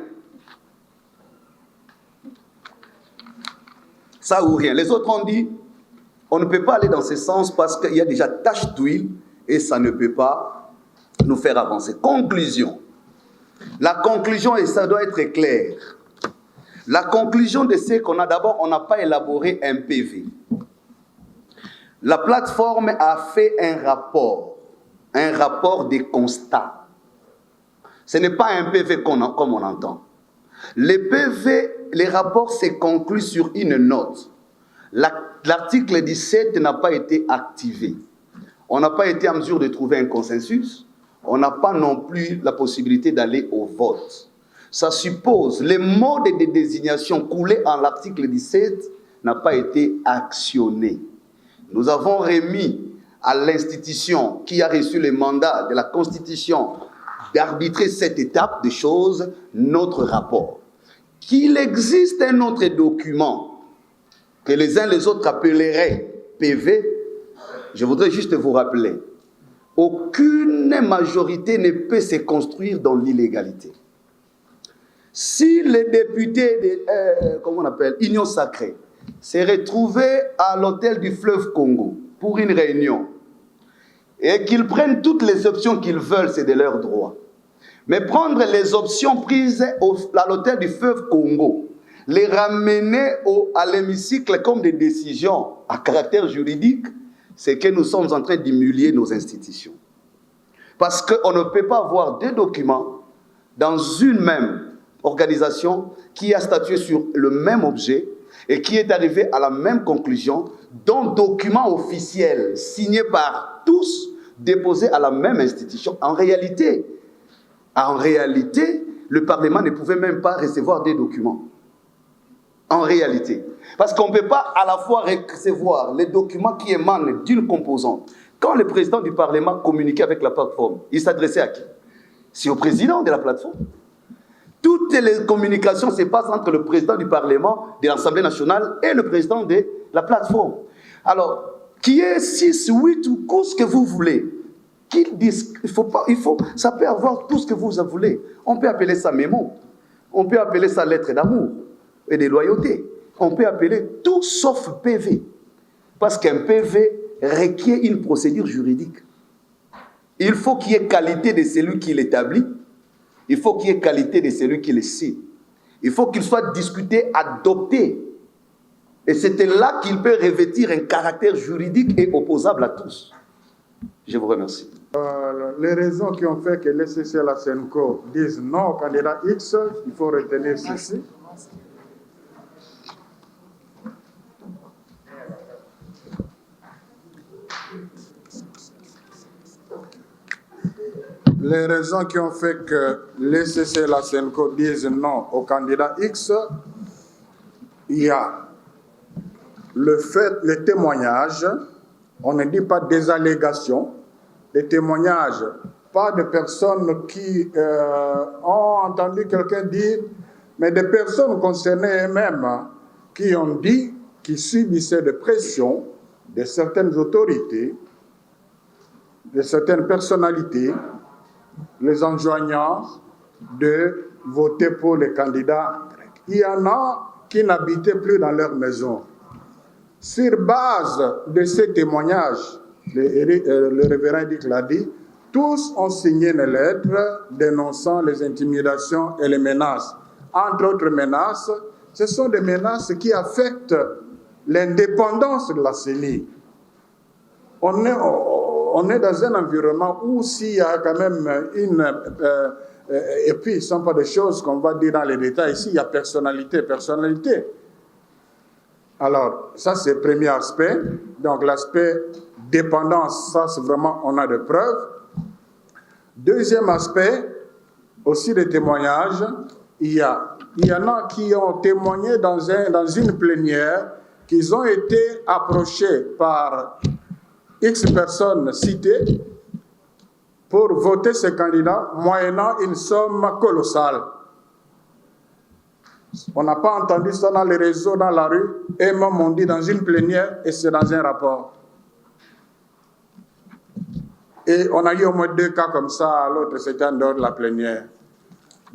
Ça ou rien. Les autres ont dit, on ne peut pas aller dans ce sens parce qu'il y a déjà tache d'huile et ça ne peut pas nous faire avancer. Conclusion. La conclusion, et ça doit être clair. La conclusion de ce qu'on a, d'abord, on n'a pas élaboré un PV. La plateforme a fait un rapport de constat. Ce n'est pas un PV comme on entend. Les PV, les rapports se concluent sur une note. L'article 17 n'a pas été activé. On n'a pas été en mesure de trouver un consensus. On n'a pas non plus la possibilité d'aller au vote. Ça suppose, le mode de désignation coulé en l'article 17 n'a pas été actionné. Nous avons remis à l'institution qui a reçu le mandat de la Constitution d'arbitrer cette étape des choses, notre rapport. Qu'il existe un autre document que les uns les autres appelleraient PV, je voudrais juste vous rappeler, aucune majorité ne peut se construire dans l'illégalité. Si les députés de, comment on appelle, Union Sacrée, se retrouvaient à l'hôtel du fleuve Congo pour une réunion, et qu'ils prennent toutes les options qu'ils veulent, c'est de leur droit. Mais prendre les options prises à l'hôtel du fleuve Congo, les ramener à l'hémicycle comme des décisions à caractère juridique, c'est que nous sommes en train d'humilier nos institutions. Parce qu'on ne peut pas avoir deux documents dans une même organisation qui a statué sur le même objet et qui est arrivé à la même conclusion, dont document officiel signé par tous, déposé à la même institution. En réalité, le Parlement ne pouvait même pas recevoir des documents. En réalité. Parce qu'on ne peut pas à la fois recevoir les documents qui émanent d'une composante. Quand le président du Parlement communiquait avec la plateforme, il s'adressait à qui? C'est au président de la plateforme. Toutes les communications se passent entre le président du Parlement, de l'Assemblée nationale et le président de la plateforme. Alors, qui est 6, 8 ou ce que vous voulez, qu'ils disent, ça peut avoir tout ce que vous voulez. On peut appeler ça mémo, on peut appeler ça lettre d'amour et de loyauté. On peut appeler tout sauf PV. Parce qu'un PV requiert une procédure juridique. Il faut qu'il y ait qualité de celui qui l'établit. Il faut qu'il y ait qualité de celui qui le signe. Il faut qu'il soit discuté, adopté. Et c'est là qu'il peut revêtir un caractère juridique et opposable à tous. Je vous remercie. Les raisons qui ont fait que l'ECC et la SENCO disent non au candidat X, il faut retenir ceci. Les raisons qui ont fait que l'ECC et la SENCO disent non au candidat X, il y a le fait, les témoignages, on ne dit pas des allégations, des témoignages, pas de personnes qui ont entendu quelqu'un dire, mais des personnes concernées elles-mêmes qui ont dit qu'ils subissaient des pressions de certaines autorités, de certaines personnalités, les enjoignant de voter pour les candidats grecs. Il y en a qui n'habitaient plus dans leur maison. Sur base de ces témoignages, le révérend Eric l'a dit, tous ont signé une lettre dénonçant les intimidations et les menaces. Entre autres menaces, ce sont des menaces qui affectent l'indépendance de la CENI. On est dans un environnement où s'il y a quand même et puis ce ne sont pas des choses qu'on va dire dans les détails, ici il y a personnalité. Alors, ça c'est le premier aspect. Donc l'aspect dépendance, ça c'est vraiment, on a des preuves. Deuxième aspect, aussi des témoignages, il y en a qui ont témoigné dans une plénière qu'ils ont été approchés par X personnes citées pour voter ces candidats moyennant une somme colossale. On n'a pas entendu ça dans les réseaux, dans la rue, et même on dit dans une plénière, et c'est dans un rapport. Et on a eu au moins 2 cas comme ça, l'autre c'était en dehors de la plénière.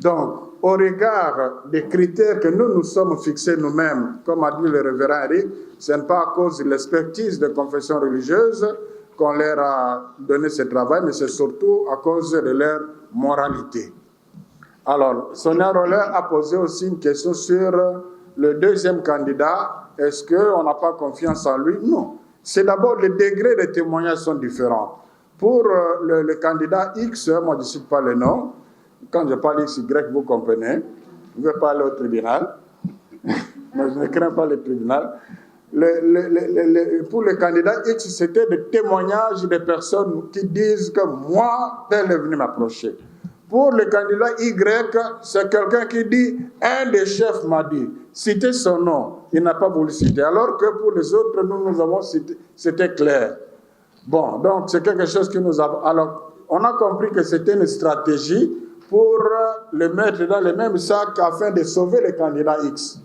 Donc, au regard des critères que nous sommes fixés nous-mêmes, comme a dit le révérend Eric, ce n'est pas à cause de l'expertise des confessions religieuses qu'on leur a donné ce travail, mais c'est surtout à cause de leur moralité. Alors, Sonia Roller a posé aussi une question sur le deuxième candidat. Est-ce qu'on n'a pas confiance en lui? Non. C'est d'abord les degrés des témoignages sont différents. Pour le candidat X, moi je ne cite pas le nom. Quand je parle XY, vous comprenez. Je ne vais pas aller au tribunal. Mais je ne crains pas le tribunal. Pour le candidat X, c'était des témoignages des personnes qui disent que moi, tel est venu m'approcher. Pour le candidat Y, c'est quelqu'un qui dit, un des chefs m'a dit, citez son nom, il n'a pas voulu citer. Alors que pour les autres, nous avons cité, c'était clair. Bon, donc c'est quelque chose que nous avons... Alors, on a compris que c'était une stratégie pour le mettre dans le même sac afin de sauver le candidat X.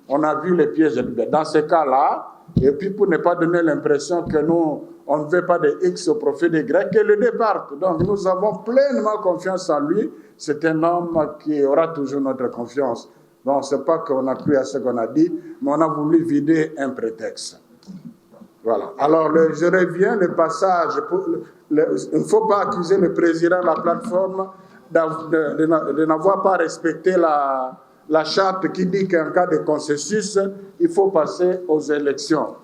On a vu les pièges dans ce cas-là, et puis pour ne pas donner l'impression que nous, on ne veut pas de X au profit des Grecs, que le départ. Donc nous avons pleinement confiance en lui. C'est un homme qui aura toujours notre confiance. Donc ce n'est pas qu'on a cru à ce qu'on a dit, mais on a voulu vider un prétexte. Voilà. Alors je reviens, le passage, il ne faut pas accuser le président de la plateforme de n'avoir pas respecté la charte qui dit qu'en cas de consensus, il faut passer aux élections.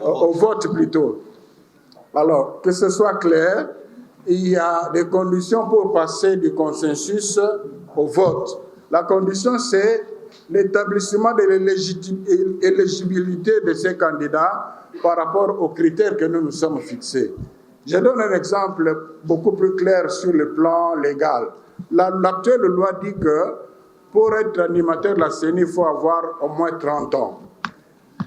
Au vote plutôt. Alors, que ce soit clair, il y a des conditions pour passer du consensus au vote. La condition, c'est l'établissement de l'éligibilité de ces candidats par rapport aux critères que nous nous sommes fixés. Je donne un exemple beaucoup plus clair sur le plan légal. L'actuelle loi dit que pour être animateur de la CENI, il faut avoir au moins 30 ans.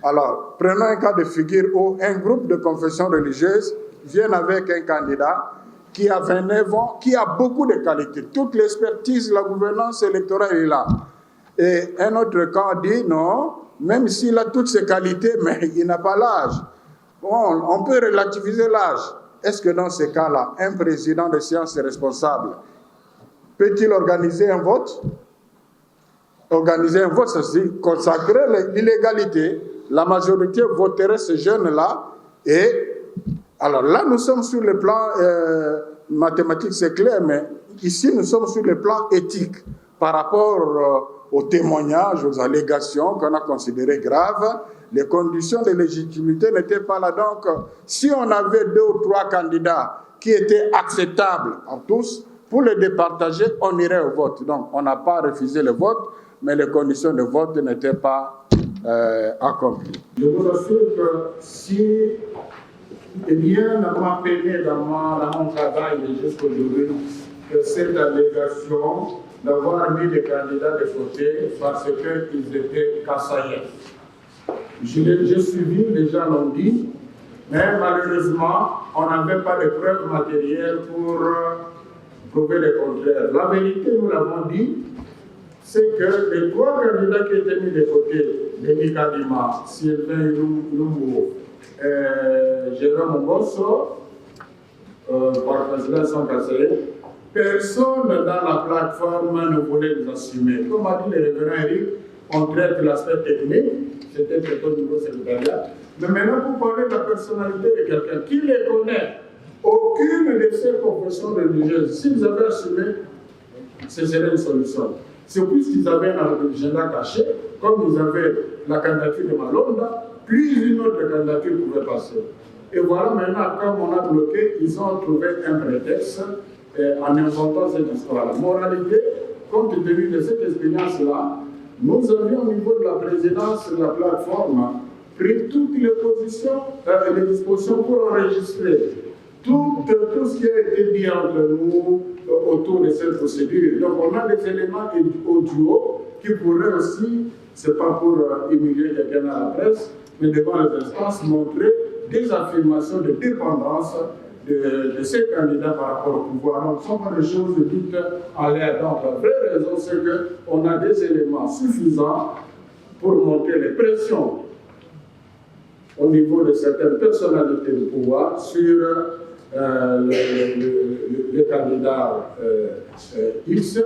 Alors, prenons un cas de figure où un groupe de confessions religieuses vient avec un candidat qui a 29 ans, qui a beaucoup de qualités. Toute l'expertise, la gouvernance électorale est là. Et un autre cas dit non, même s'il a toutes ces qualités, mais il n'a pas l'âge. Bon, on peut relativiser l'âge. Est-ce que dans ces cas-là, un président de séance responsable peut-il organiser un vote? Organiser un vote, c'est consacrer l'illégalité. La majorité voterait ce jeune-là. Et alors là, nous sommes sur le plan mathématique, c'est clair, mais ici, nous sommes sur le plan éthique par rapport aux témoignages, aux allégations qu'on a considérées graves. Les conditions de légitimité n'étaient pas là. Donc, si on avait 2 ou 3 candidats qui étaient acceptables à tous, pour les départager, on irait au vote. Donc, on n'a pas refusé le vote, mais les conditions de vote n'étaient pas accomplies. Je vous assure que si rien n'a pas peiné dans mon travail jusqu'aujourd'hui, que cette allégation d'avoir mis les candidats de côté parce qu'ils étaient kassaïens. J'ai suivi, les gens l'ont dit, mais malheureusement, on n'avait pas de preuves matérielles pour prouver le contraire. La vérité, nous l'avons dit, c'est que les 3 candidats qui étaient mis de côté, Denis Kadima, Sylvain Lumbo, Jérôme Ngosso, par président sans kassaïen, personne dans la plateforme ne voulait les assumer. Comme a dit le révérend Eric, on traite l'aspect technique, c'était traité au niveau secrétariat. Mais maintenant, pour parler de la personnalité de quelqu'un qui les connaît, aucune de ces confessions religieuses, s'ils avaient assumé, ce serait une solution. C'est puisqu'ils avaient un agenda caché, comme ils avaient la candidature de Malonda, puis une autre candidature pouvait passer. Et voilà, maintenant, comme on a bloqué, ils ont trouvé un prétexte en inventant cette histoire. La moralité, compte tenu de cette expérience-là, nous avions au niveau de la présidence de la plateforme pris toutes les positions, les dispositions pour enregistrer tout ce qui a été dit entre nous autour de cette procédure. Donc on a des éléments audio qui pourraient aussi, ce n'est pas pour humilier quelqu'un à la presse, mais devant les instances, montrer des affirmations de dépendance de ces candidats par rapport au pouvoir. Donc, ce ne sont pas des choses dites en l'air. Donc, la vraie raison, c'est qu'on a des éléments suffisants pour montrer les pressions au niveau de certaines personnalités du pouvoir sur le candidat X.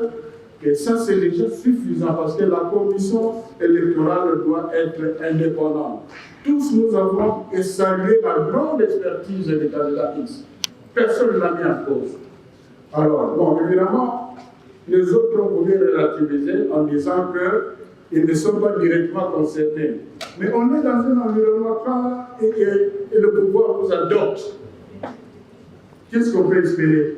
Et ça, c'est déjà suffisant parce que la commission électorale doit être indépendante. Tous nous avons salué la grande expertise des candidats X. Personne ne l'a mis en cause. Alors, bon, évidemment, les autres ont voulu relativiser en disant qu'ils ne sont pas directement concernés. Mais on est dans un environnement quand et le pouvoir vous adopte. Qu'est-ce qu'on peut espérer?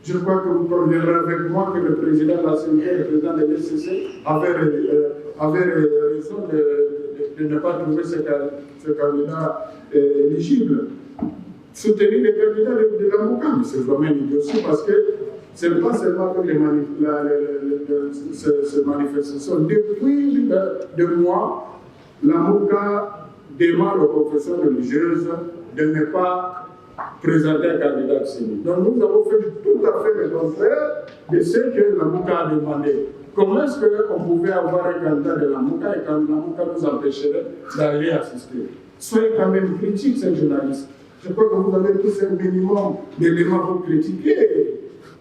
Je crois que vous conviendrez avec moi que le président de l'Assemblée, le président de l'SCC, avait raison de ne pas trouver ce candidat éligible. Soutenir les candidats de la Mouka, c'est vraiment une idiotie parce que ce n'est pas seulement que ces manifestations. Depuis 2 mois, la Mouka demande aux confessions religieuses de ne pas présenter un candidat de CENI. Donc nous avons fait tout à fait le contraire de ce que la Mouka a demandé. Comment est-ce qu'on pouvait avoir un candidat de la Mouka et quand la Mouka nous empêcherait d'aller assister? Soyez quand même critiques, ces journalistes. Je crois que vous avez tous un minimum d'éléments pour critiquer.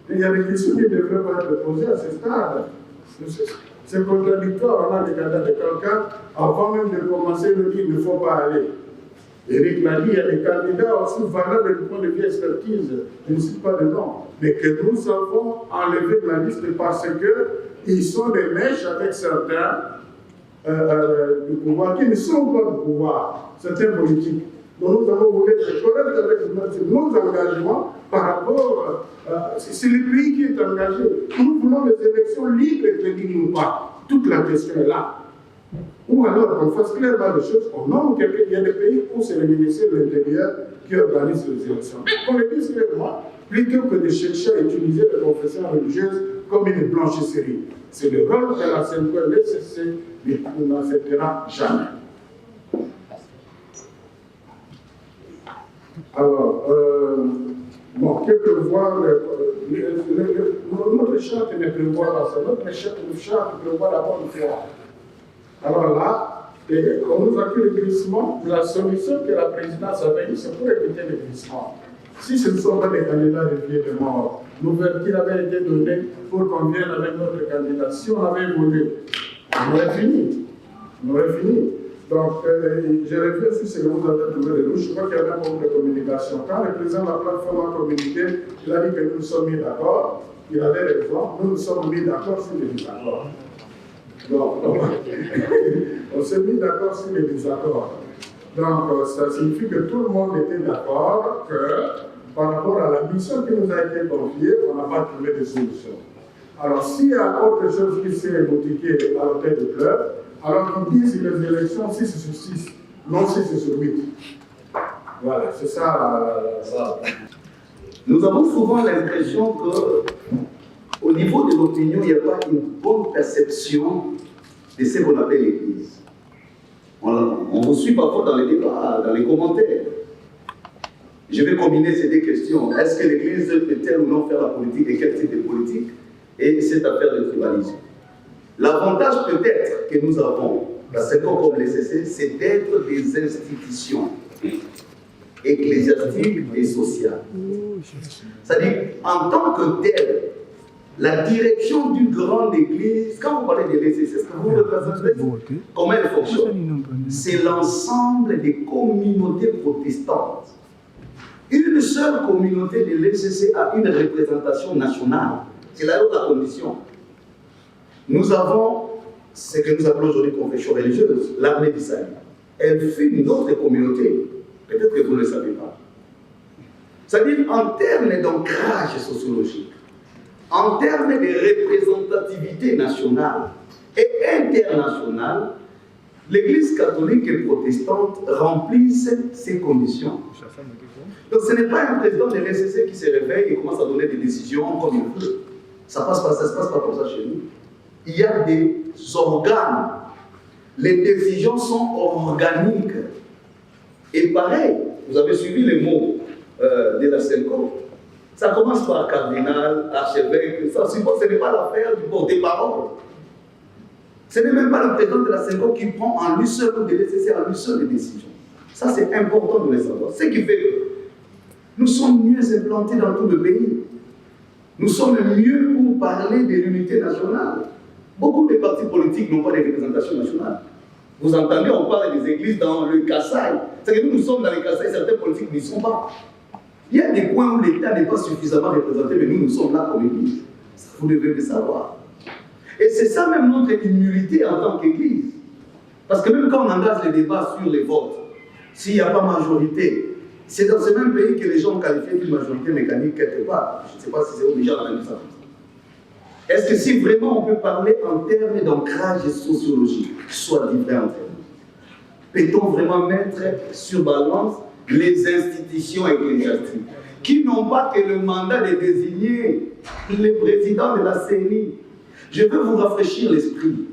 Il y a des questions qui ne devraient pas être posées à ce stade. C'est contradictoire. On a des candidats de quelqu'un, avant même de commencer, il dit qu'il ne faut pas aller. Éric l'a dit, il y a des candidats aussi valables du point de vue expertise. Je ne cite pas de nom. Mais que nous avons enlevé de la liste parce qu'ils sont des mèches avec certains du pouvoir qui ne sont pas du pouvoir, certains politiques. Donc nous avons voulu être corrects avec nos engagements par rapport, c'est le pays qui est engagé. Nous voulons des élections libres et crédibles ou pas. Toute la question est là. Ou alors qu'on fasse clairement les choses au nom de quelqu'un. Il y a des pays où c'est le ministère de l'Intérieur qui organise les élections. Mais qu'on le dise clairement, plutôt que de chercher à utiliser les confessions religieuses comme une blanchisserie. C'est le rôle de la CNCO et l'ECC, mais on n'acceptera jamais. Alors, que prévoit notre charte ne prévoit pas ça. Notre charte prévoit d'abord une foi. Alors là, on nous a fait le glissement. La solution que la présidence a payée, c'est pour éviter le glissement. Si ce ne sont pas des candidats de vie et de mort, l'ouverture avait été donnée pour qu'on vienne avec notre candidat. Si on avait voulu, on aurait fini. On aurait fini. Donc, je reviens sur ce que vous avez trouvé de nous. Je crois qu'il y avait un manque de communication. Quand le président de la plateforme a communiqué, il a dit que nous nous sommes mis d'accord. Il avait raison. Nous nous sommes mis d'accord sur les désaccords. Donc, on s'est mis d'accord sur les désaccords. Donc, ça signifie que tout le monde était d'accord que par rapport à la mission qui nous a été confiée, on n'a pas trouvé de solution. Alors, s'il y a autre chose qui s'est boutiquée à l'hôtel de club, alors qu'ils disent que les élections 6 sur 6, non 6 sur 8. Voilà, c'est ça. Nous avons souvent l'impression qu'au niveau de l'opinion, il n'y a pas une bonne perception de ce qu'on appelle l'Église. On vous suit parfois dans les débats, dans les commentaires. Je vais combiner ces deux questions. Est-ce que l'Église peut-elle ou non faire la politique et quel type de politique? Et cette affaire de tribalisme. L'avantage peut-être que nous avons, la CNCO comme l'ECC, c'est d'être des institutions ecclésiastiques et sociales. C'est-à-dire, en tant que telle, la direction d'une grande église, quand vous parlez de l'ECC, ce que vous représentez, comment elle fonctionne? C'est l'ensemble des communautés protestantes. Une seule communauté de l'ECC a une représentation nationale. C'est là où la condition. Nous avons ce que nous appelons aujourd'hui confession religieuse, l'armée du salut. Elle fut une autre communauté. Peut-être que vous ne le savez pas. C'est-à-dire en termes d'ancrage sociologique, en termes de représentativité nationale et internationale, l'Église catholique et protestante remplissent ces conditions. Donc ce n'est pas un président de l'ECC qui se réveille et commence à donner des décisions comme il veut. Ça se passe pas comme ça chez nous. Il y a des organes. Les décisions sont organiques. Et pareil, vous avez suivi les mots de la CNCO. Ça commence par cardinal, archevêque, ça, ce n'est pas l'affaire du porte-parole. Ce n'est même pas le président de la CNCO qui prend en lui seul ou de l'ECC en lui seul les décisions. Ça, c'est important de le savoir. Ce qui fait que nous sommes mieux implantés dans tout le pays. Nous sommes mieux pour parler de l'unité nationale. Beaucoup de partis politiques n'ont pas de représentation nationale. Vous entendez, on parle des églises dans le Kassai. C'est que nous sommes dans le Kassai, certains politiques n'y sont pas. Il y a des points où l'État n'est pas suffisamment représenté, mais nous sommes là comme église. Vous devez le savoir. Et c'est ça même notre immunité en tant qu'église. Parce que même quand on engage les débats sur les votes, s'il n'y a pas majorité, c'est dans ce même pays que les gens ont qualifié d'une majorité mécanique quelque part. Je ne sais pas si c'est obligé d'entendre ça. Est-ce que si vraiment on peut parler en termes d'ancrage sociologique, soit différent entre nous, peut-on vraiment mettre sur balance les institutions ecclésiastiques qui n'ont pas que le mandat de désigner le président de la CENI? Je veux vous rafraîchir l'esprit.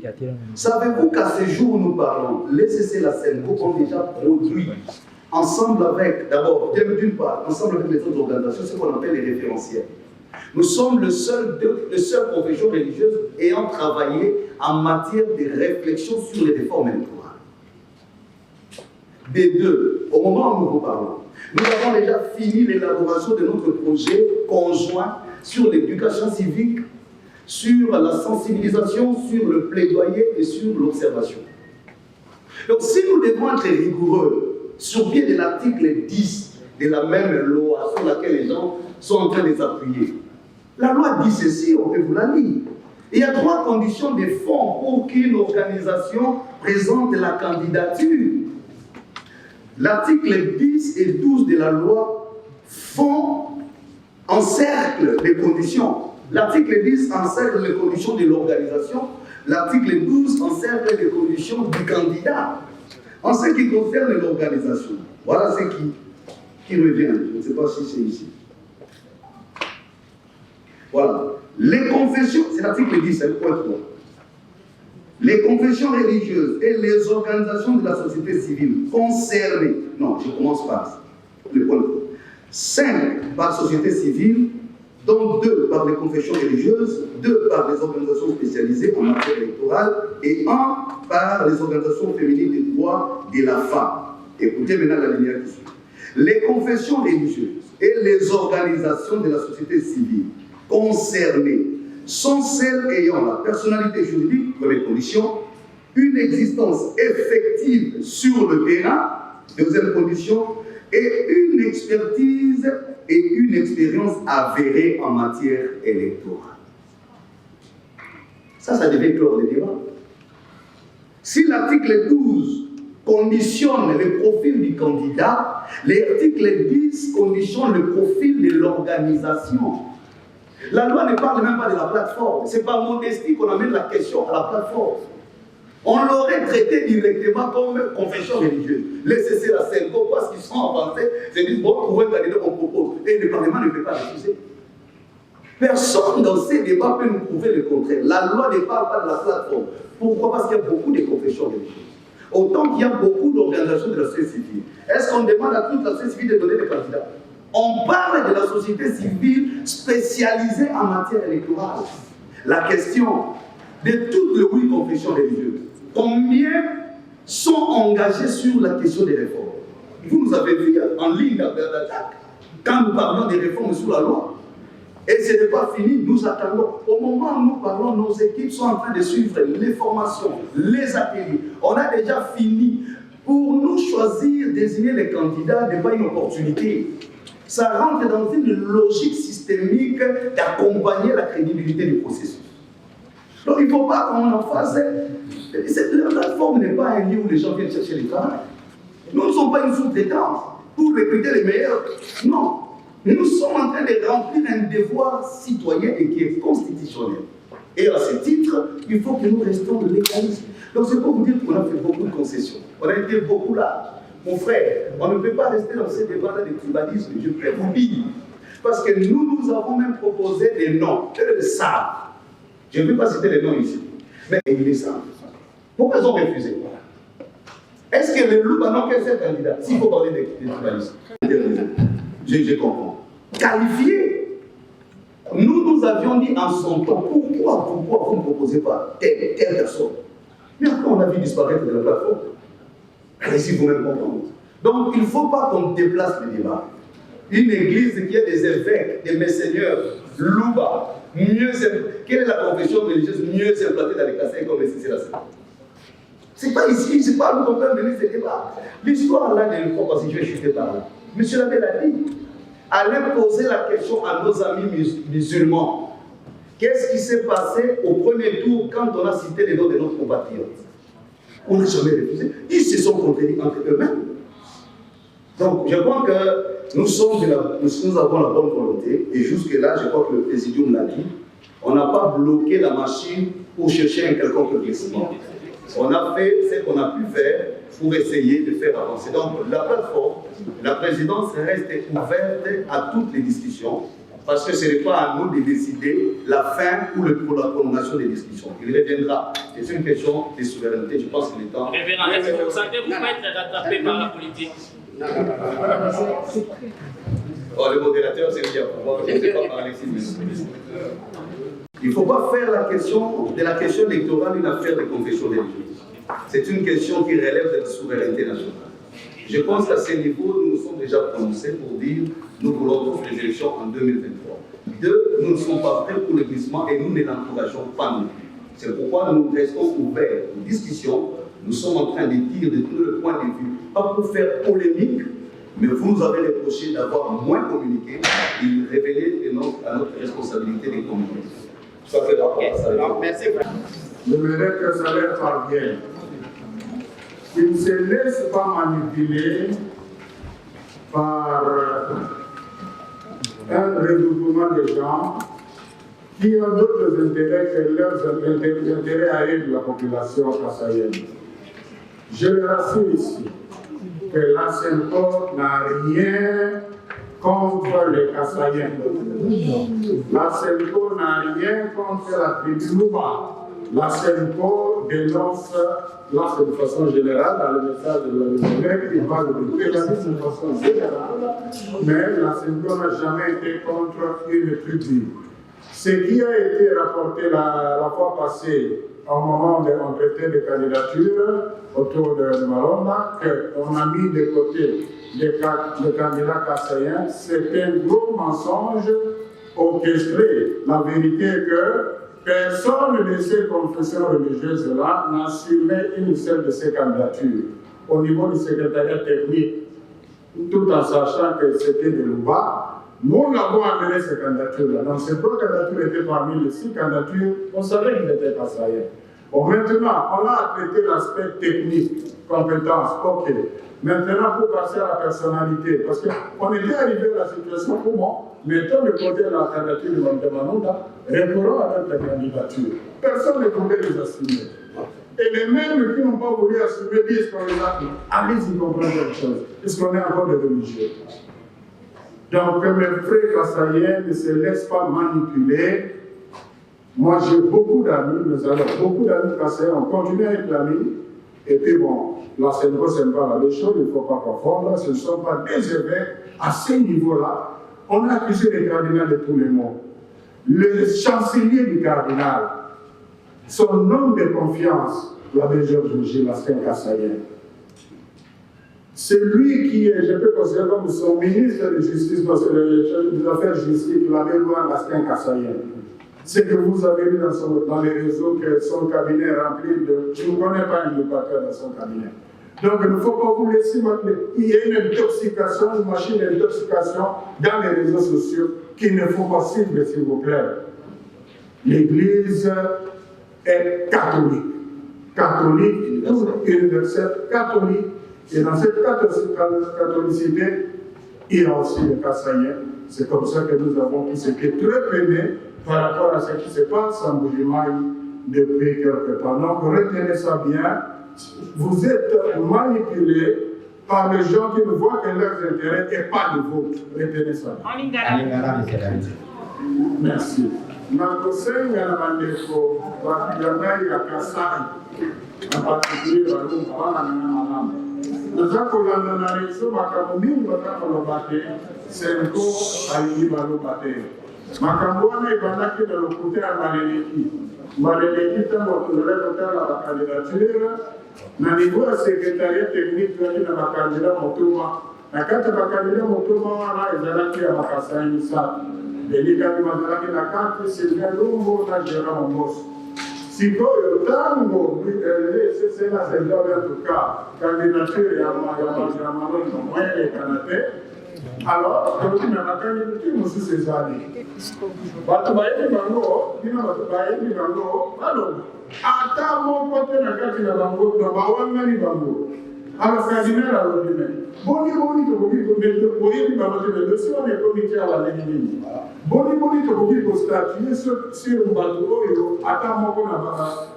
Savez-vous qu'à ce jour où nous parlons, l'ECC et la CNCO ont déjà produit, ensemble avec, d'abord, d'une part, ensemble avec les autres organisations, ce qu'on appelle les référentiels. Nous sommes le seul confession religieuse ayant travaillé en matière de réflexion sur les réformes électorales. Des deux, au moment où nous vous parlons, nous avons déjà fini l'élaboration de notre projet conjoint sur l'éducation civique, sur la sensibilisation, sur le plaidoyer et sur l'observation. Donc si nous devons être rigoureux sur pied de l'article 10 de la même loi sur laquelle les gens sont en train de s'appuyer, la loi dit ceci, on peut vous la lire. Il y a 3 conditions de fond pour qu'une organisation présente la candidature. L'article 10 et 12 de la loi font encercle les conditions. L'article 10 encercle les conditions de l'organisation. L'article 12 encercle les conditions du candidat. En ce qui concerne l'organisation, voilà ce qui revient. Je ne sais pas si c'est ici. Voilà. Les confessions, c'est l'article 10, c'est le point 3. Les confessions religieuses et les organisations de la société civile concernées, non, je commence par le point 3. 5 par société civile, dont 2 par les confessions religieuses, 2 par les organisations spécialisées en matière électorale et 1 par les organisations féminines des droits de la femme. Écoutez maintenant la ligne qui suit. Les confessions religieuses et les organisations de la société civile concernées sont celles ayant la personnalité juridique, première condition, une existence effective sur le terrain, deuxième condition, et une expertise et une expérience avérée en matière électorale. Ça devait clore le débat. Si l'article 12 conditionne le profil du candidat, l'article 10 conditionne le profil de l'organisation. La loi ne parle même pas de la plateforme. C'est par modestie qu'on amène la question à la plateforme. On l'aurait traité directement comme confession religieuse. Laissez la CELCO parce qu'ils sont avancés. Ils disent, bon, pour un candidat, on propose. Et le Parlement ne peut pas refuser. Personne dans ces débats peut nous prouver le contraire. La loi ne parle pas de la plateforme. Pourquoi? Parce qu'il y a beaucoup de confessions religieuses. Autant qu'il y a beaucoup d'organisations de la société civile. Est-ce qu'on demande à toute la société civile de donner des candidats? On parle de la société civile spécialisée en matière électorale. La question de toutes les 8 confessions religieuses, combien sont engagés sur la question des réformes? Vous nous avez vu en ligne d'attaque quand nous parlons des réformes sur la loi. Et ce n'est pas fini, nous attendons. Au moment où nous parlons, nos équipes sont en train de suivre les formations, les ateliers. On a déjà fini. Pour nous choisir, désigner les candidats n'est pas une opportunité. Ça rentre dans une logique systémique d'accompagner la crédibilité du processus. Donc il ne faut pas qu'on en fasse. La plateforme n'est pas un lieu où les gens viennent chercher le travail. Nous ne sommes pas une sous-traitance pour recruter les meilleurs. Non. Nous sommes en train de remplir un devoir citoyen et qui est constitutionnel. Et à ce titre, il faut que nous restions légalistes. Donc c'est pour vous dire qu'on a fait beaucoup de concessions. On a été beaucoup là. Mon frère, on ne peut pas rester dans ces débats-là de tribalisme, je vous dis. Parce que nous avons même proposé des noms. Eux le savent. Je ne vais pas citer les noms ici. Mais ils le savent. Pourquoi ils ont refusé? Est-ce que les loups n'ont qu'un seul candidat? S'il faut parler de tribalisme. Je comprends. Qualifié. Nous avions dit en son temps, pourquoi vous ne proposez pas telle personne? Mais après, on a vu disparaître de la plateforme. Allez-y vous-même comprendre. Donc, il ne faut pas qu'on déplace le débat. Une église qui a des évêques, des messeigneurs, louba, quelle est la confession religieuse mieux implantée dans les Kassai comme les CCLAC? C'est pas ici, c'est pas nous qu'on peut mener ce débat. L'histoire là, de l'Europe, parce que je vais chuter par là. Monsieur l'abbé l'a dit. Allez poser la question à nos amis musulmans. Qu'est-ce qui s'est passé au premier tour quand on a cité les noms de nos compatriotes? On n'a jamais refusé. Ils se sont contredits entre eux-mêmes. Donc, je crois que nous avons la bonne volonté. Et jusque-là, je crois que le Présidium l'a dit. On n'a pas bloqué la machine pour chercher un quelconque glissement. On a fait ce qu'on a pu faire pour essayer de faire avancer. Donc, la plateforme, la présidence reste ouverte à toutes les discussions. Parce que ce n'est pas à nous de décider la fin ou la prolongation des discussions. Il reviendra. C'est une question de souveraineté. Je pense qu'il est temps. Révérend, est-ce que vous sentez-vous pas être rattrapé par la politique? Oh, le modérateur, c'est lui à pouvoir. Je ne sais pas parler ici. Il ne faut pas faire de la question électorale une affaire de confession religieuse. C'est une question qui relève de la souveraineté nationale. Je pense qu'à ce niveau, nous nous sommes déjà prononcés pour dire nous voulons toutes les élections en 2023. 2, nous ne sommes pas prêts pour le glissement et nous ne l'encourageons pas non plus. C'est pourquoi nous restons ouverts aux discussions. Nous sommes en train de dire de tout le point de vue, pas pour faire polémique, mais vous nous avez reproché d'avoir moins communiqué et révélé à notre responsabilité de communiquer. Ça fait la Merci. Je voudrais que ça leur parvienne. Ils ne se laissent pas manipuler par un regroupement de gens qui ont d'autres intérêts que leurs intérêts à eux de la population kassaïenne. Je le rassure ici que la SENCO n'a rien contre les Kassaïens. La SENCO n'a rien contre la tribu Louba. La SENCO dénonce, là c'est de façon générale, dans le message de la République, il parle de pluralisme de façon générale, mais la SENCO n'a jamais été contre une tribu. Ce qui a été rapporté la fois passée, au moment de l'entretien de candidature autour de Malonda, qu'on a mis de côté les candidats kassaïens, c'est un gros mensonge orchestré. La vérité est que personne de ces confessions religieuses-là n'assumait une seule de ces candidatures. Au niveau du secrétariat technique, tout en sachant que c'était de Louba, nous avons amené ces candidatures-là. Donc ces trois candidatures étaient parmi les 6 candidatures, on savait qu'ils étaient kassaïens. Bon, maintenant, on a traité l'aspect technique, compétence, ok. Maintenant, pour passer à la personnalité, parce qu'on était arrivé à la situation comment mettons de côté la candidature de Mme Manonda, répondons avec la candidature. Personne ne pouvait les assumer. Et les mêmes qui n'ont pas voulu assumer disent qu'on les a. Allez-y comprendre quelque chose, puisqu'on est encore des religieux. Donc, mes frères kassaïens ne se laissent pas manipuler. Moi, j'ai beaucoup d'amis, nous avons beaucoup d'amis kassaïens, on continue à être amis. Et puis bon, la SENCO, ce n'est pas la même chose, il ne faut pas confondre, ce ne sont pas des évêques à ce niveau-là. On a accusé les cardinaux de tous les mots. Le chancelier du cardinal, son homme de confiance, l'abbé Georges Gilles, c'est un kassaïen. C'est lui qui est, je peux considérer comme son ministre de justice, des affaires juridiques, l'abbé Louan Laskin kassaïen. C'est que vous avez vu dans les réseaux que son cabinet est rempli de... Je ne connais pas un locateur dans son cabinet. Donc il ne faut pas vous laisser maintenant. Il y a une intoxication, une machine d'intoxication dans les réseaux sociaux qu'il ne faut pas suivre, s'il vous plaît. L'Église est catholique. Catholique, universelle, catholique. Et dans cette catholicité, il y a aussi les kassaïens. C'est comme ça que nous avons tous été très peinés par rapport à ce qui se passe en Bujimaï depuis quelque temps. Donc retenez ça bien. Vous êtes manipulés par les gens qui ne voient que leurs intérêts et pas le vôtre. Retenez ça bien. Merci. Nakosenga na bandeko bakiyangai ya Kasai, en particulier Balumba na Malamu. Naza kolanda na rezo makambo mingi bakakoloba te, SENCO alingi baloba te. Makambo wana ebandaki na lokuta ya maleleki ntango tozali kotala bakandidature na niveau ya secrétariat technique toyaki na bakandida motuma. Na kati ya bakandida motuma wana ezalaki ya bakasai misato. Elikaki bazalaki na kati Sylvain Lumbo na Jérôme Mosso. Sikoyo tango sena sendobe en tout cas candidature ya Malonda moyen kanate. Alors, quand on a la candidature, nous sommes ces années. Bato bayebi bango, dina bato bayebi bango, alors, ata mon côté na kati na bango, na bawangani bango. Alors, cardinal a l'ordine. Boni to koki ko meto, boyebi bango te meto, si on est comité à la ligne. Boni to koki ko statuer sur bato oyo, ata mon ko na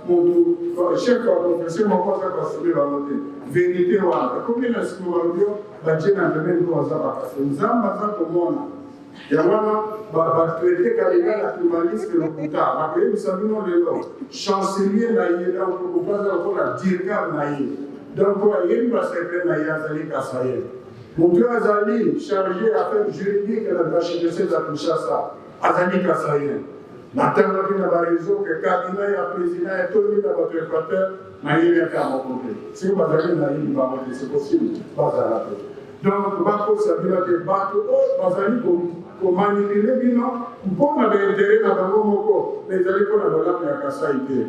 mon chef de profession mon ko sa subir la note. Vérité wana. Combien na simo audio bajena ndemeni ko azaba kasi. Nzamba za komona. Ya wana ba traité cardinal la humaniste le puta. Ba koyebi sabino lelo. Chancelier na yela ko baza ko la directeur na yela. Donc, il y a une secret na yazali kassaïen. Mon azali chargé affaires juridiques de l'archevêché de Kinshasa, azali kassaïen. Maintenant, on a raison que cardinal et président est tenu dans votre équateur, mais il y a qu'à mon côté. Si vous avez une c'est possible, pas à la tête. Donc, Bako Sabina de Bato, Bazali pour manipuler, pour qu'on ait intérêt dans le Moko, les alliés qu'on a dans la Kassaïté.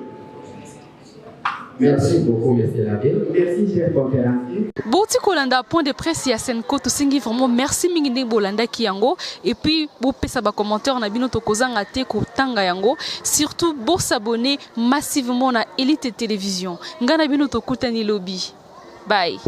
Merci beaucoup, M. l'abbé. Merci, cher conférencier. Bouti Kolanda, point de presse, ya SENCO, tout singi vraiment merci mingi Bolanda Kiyango. Et puis, vous pouvez savoir commentaire, on a bien notre kozanga te ko tanga yango. Surtout, vous s'abonner massivement à Elite Télévision. Ngana bien notre kutani lobby. Bye.